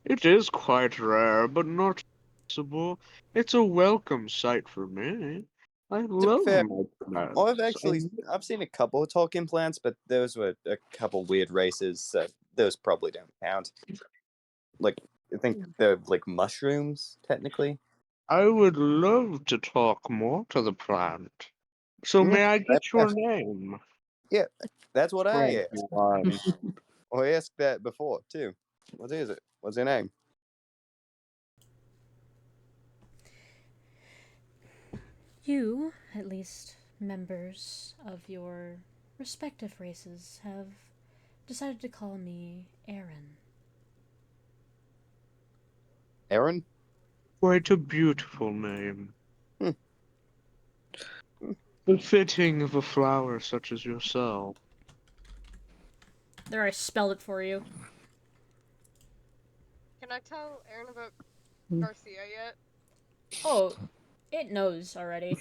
It is quite rare, but not impossible. It's a welcome sight for me. I love fair, my plants. I've seen a couple of talking plants, but those were a couple weird races, so those probably don't count. Like, I think they're like mushrooms, technically. I would love to talk more to the plant. So may I get your name? Yeah, that's what I Thank asked. you, Marz. I asked that before too. What is it? What's your name? You, at least members of your respective races, have decided to call me Aaron. Aaron? Quite a beautiful name. Hmm. Befitting of a flower such as yourself. There, I spelled it for you. Can I tell Aaron about Hmm. Garcia yet? Oh, it knows already.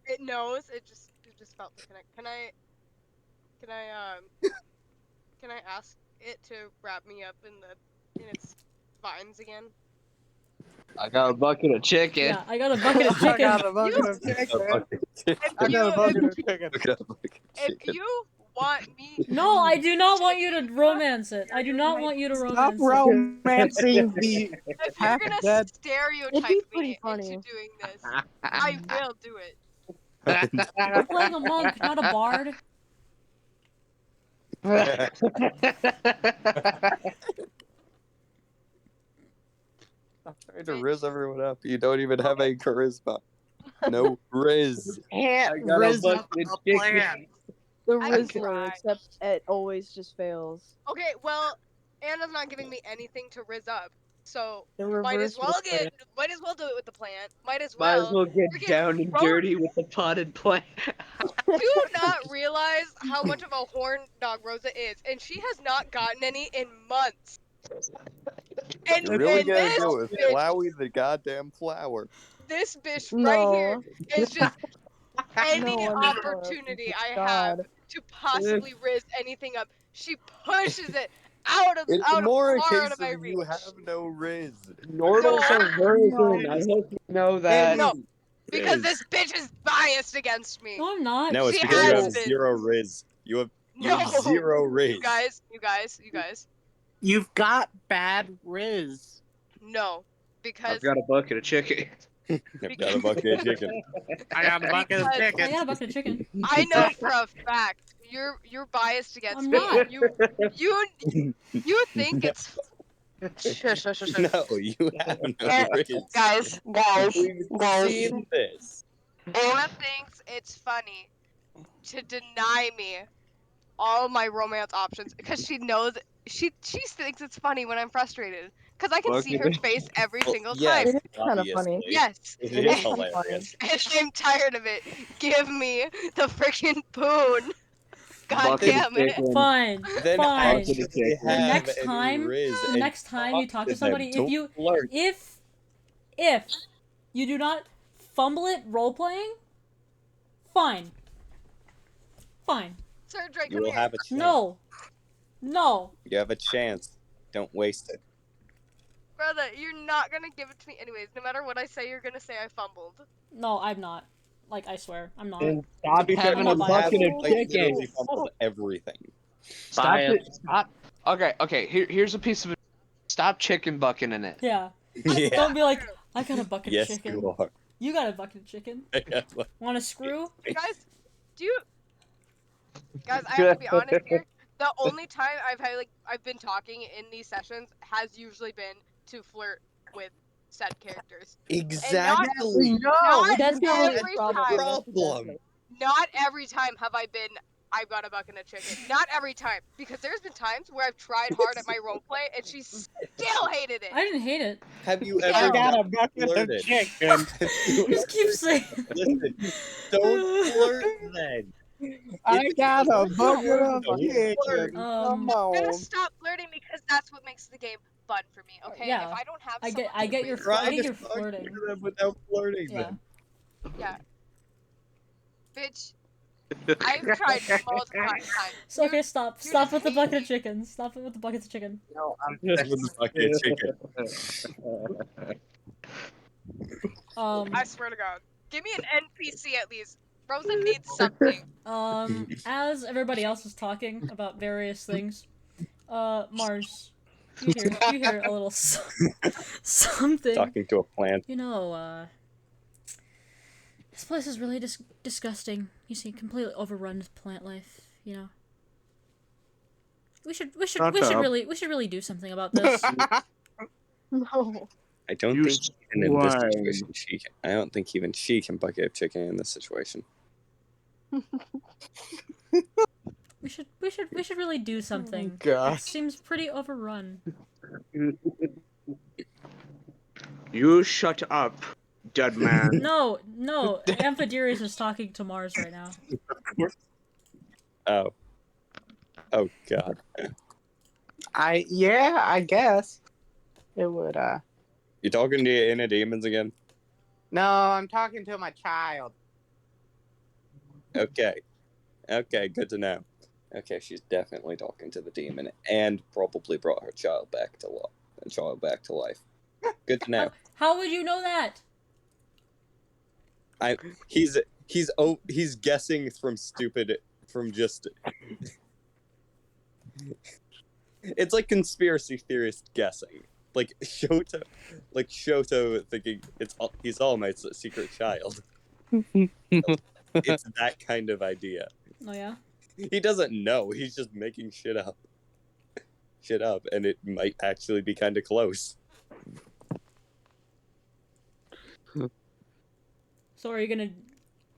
It knows. It just felt to connect. Can I can I ask it to wrap me up in its vines again? I got a bucket of chicken. Yeah, I got a bucket of I chicken. got a bucket of chicken. I got a bucket of chicken. If you want me, No, I do not want you to romance it. I do not want you to Stop romance it. romancing the if you're half gonna dead. stereotype It'd be pretty me funny. into doing this, I will do it. You're playing a monk, not a bard. Trying to riz everyone up. You don't even have any charisma. No riz. Can't I got a rizz up bucket a of chicken. plant. The I can Rizzler, try. except it always just fails. Okay, well, Anna's not giving me anything to riz up, so The might reverse as well Rizzler. might as well do it with the plant. Might as Might as well. well get Freaking down and Ro- dirty with the potted plant. Do you not realize how much of a horn dog Rosa is, and she has not gotten any in months. And You really and gotta this do it. bitch, Flowey the goddamn flower. this bitch right here No. is just any No, I'm not. opportunity I God. have to possibly riz anything up, she pushes it out It's far more a out case of my of you reach. have no riz. Nordles are very No. good. I hope you know that. No, because Riz. this bitch is biased against me. No, I'm not. No, it's She because you has have been. zero riz. You have No, zero riz. you guys. You've got bad riz. No, because I've got a bucket of chicken. I've got a bucket of chicken. I got a bucket of Because- I chicken. got a bucket of chicken. I know for a fact you're biased against I'm me. not. You think it's shush. No, you have no Eh, riz. guys. We've seen this. Anna thinks it's funny to deny me all my romance options because she knows she thinks it's funny when I'm frustrated because I can see her face every Well, single yes, time. It is kind of funny. obviously. Yes, It It is is kinda hilarious. and I'm tired of it. Give me the freaking poon. God Bucket of damn it. chicken. Fine. Then Fine. Bucket of actually chicken. The have next any time, riz the and next time you talk to them. somebody, Don't flirt. if you do not fumble it role playing, fine. Fine. Sir Drake, You come will here. have a chance. No. No. You have a chance. Don't waste it. Brother, you're not gonna give it to me anyways. No matter what I say, you're gonna say I fumbled. No, I'm not. Like, I swear, I'm not. And stop To be fair, having I'm a not bucket biased. of like, literally chicken. fumbled everything. Stop Bias. it. Stop. Okay. Here's a piece of. Stop chicken bucking in it. Yeah. Yeah. Don't be like, I got a bucket Yes, of chicken. you are. You got a bucket of chicken. Want a screw? Guys, do you? Guys, I have to be honest here. The only time I've been talking in these sessions has usually been to flirt with said characters. Exactly. Not That's not every probably time. Problem. Not every time have I've got a bucket of chicken. Not every time. Because there's been times where I've tried hard at my roleplay and she still hated it. I didn't hate it. Have you I ever got a bucket of flirted? chicken. Have you Just keep saying. Listen, don't flirt then. I got a bucket of Don't flirt. chicken. Um, Come I'm gonna on. stop flirting because that's what makes the game fun for me. Okay. yeah. If I don't have I someone get to your wait Try I get to your talk flirting. to them without flirting Yeah. them. Yeah. Bitch, I've tried multiple times. So okay, stop you with just the hate bucket me. of chicken. Stop it with the buckets of chicken. No, I'm With the bucket of chicken. I swear to God. Give me an NPC at least. Frozen needs something. As everybody else is talking about various things, Marz, you hear a little something. Talking to a plant. You know, this place is really disgusting. You see, completely overrun with plant life. You know, we should really do something about this. No. I don't You think even in this swine. situation I don't think even she can bucket of chicken in this situation. We should really do something. God. It seems pretty overrun. You shut up, dead man. No, Amphidiris is talking to Marz right now. Oh. Oh God. I guess. It would, You talking to your inner demons again? No, I'm talking to my child. Okay. Okay, good to know. Okay, she's definitely talking to the demon and probably brought her child back to life. Good to know. How would you know that? He's guessing from just it's like conspiracy theorist guessing. Like Shoto thinking he's All Might's secret child. It's that kind of idea. Oh yeah. He doesn't know. He's just making shit up, and it might actually be kind of close. So are you gonna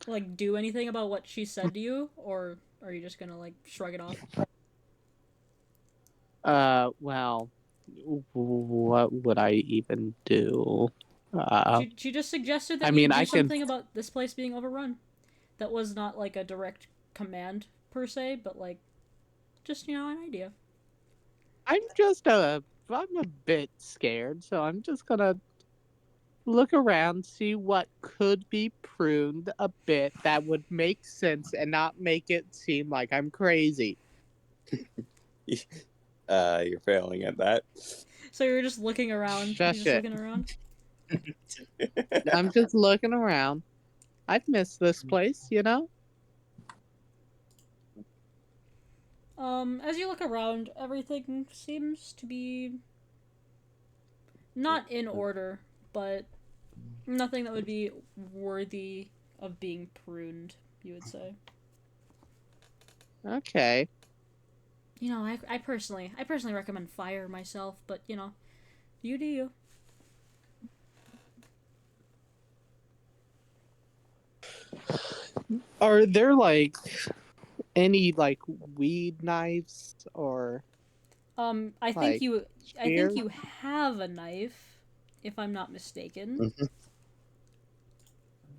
like do anything about what she said to you, or are you just gonna like shrug it off? Well, what would I even do? She just suggested that I you mean, do I can- something about this place being overrun. That was not like a direct command per se, but like just an idea. I'm a bit scared, so I'm just gonna look around, see what could be pruned a bit that would make sense and not make it seem like I'm crazy. You're failing at that. So you're just looking around. Shush You're just it. looking around. I'm just looking around. I've missed this place, you know? As you look around, everything seems to be not in order, but nothing that would be worthy of being pruned, you would say. Okay. I personally recommend fire myself, but you do you. Are there like any like weed knives or I think like, you spear? have a knife, if I'm not mistaken.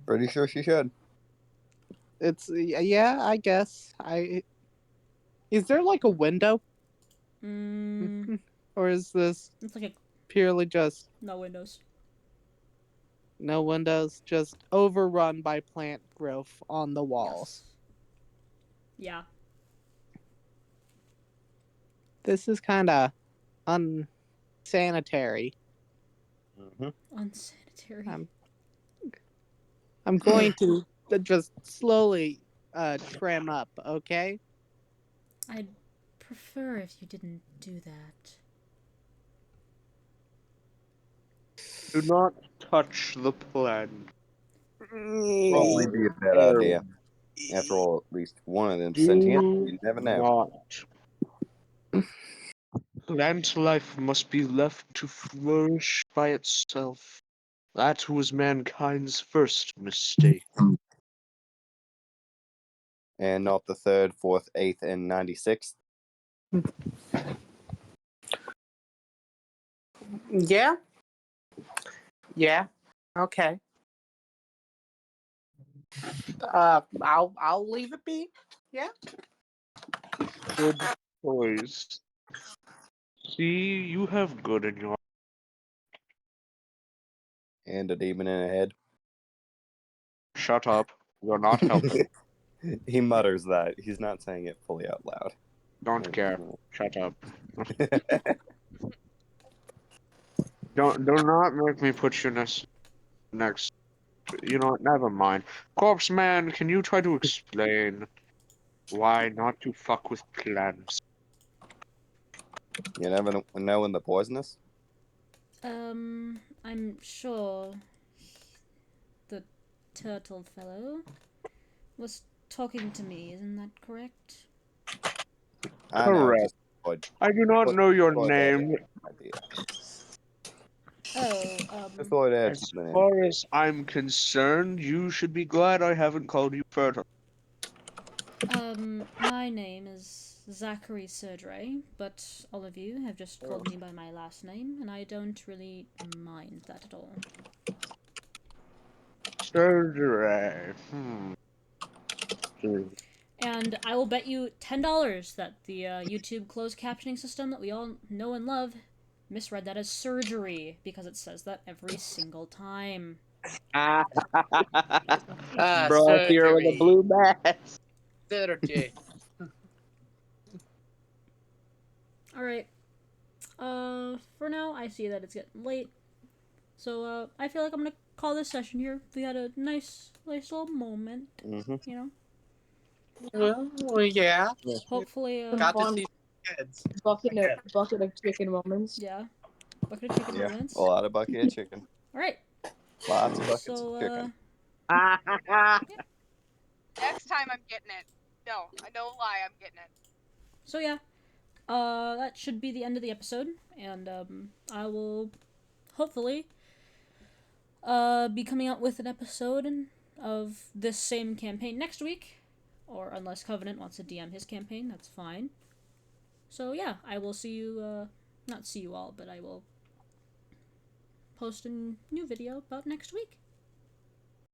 Pretty sure she should. It's yeah, I guess. Is there like a window or is this It's like purely just no windows. no windows, just overrun by plant growth on the walls? Yes. Yeah. This is kind of unsanitary. Unsanitary. I'm going to just slowly trim up, okay? I'd prefer if you didn't do that. Do not touch the plant. Probably be a bad idea. After all, at least one of them sentient. You never know. Not. Plant life must be left to flourish by itself. That was mankind's first mistake. And not the 3rd, 4th, 8th, and 96th. Yeah. Yeah. Okay. I'll leave it be. Yeah. Good choice. See, you have good in your. And a demon in a head. Shut up. You're not helping. He mutters that. He's not saying it fully out loud. Don't care. Shut up. Do not make me put you next. You know what? Never mind. Corpse man, can you try to explain why not to fuck with plants? You never know when they're poisonous? I'm sure the turtle fellow was talking to me, isn't that correct? I know. Correct. Just avoid, I do not know your avoid that name. idea. Oh, Just avoid adding As the name. far as I'm concerned, you should be glad I haven't called you fertile. my name is Zachary Surdray, but all of you have just called me by my last name, and I don't really mind that at all. Surgery. And I will bet you $10 that the YouTube closed captioning system that we all know and love misread that as surgery, because it says that every single time. Bro here with a Surgery. blue mask. Surgery. Alright. For now, I see that it's getting late. So, I feel like I'm gonna call this session here. We had a nice little moment, Mm-hmm. you know? Well, yeah. Hopefully, Some Got to fun see kids. bucket of chicken moments. yeah. Bucket of chicken Yeah, moments. a lot of bucket of chicken. Alright. Lots of buckets So, of chicken. Next time I'm getting it. No, no lie, I'm getting it. So yeah. That should be the end of the episode, and I will hopefully be coming out with an episode of this same campaign next week, or unless Covenant wants to DM his campaign, that's fine. So yeah, I will see you, not see you all, but I will post a new video about next week.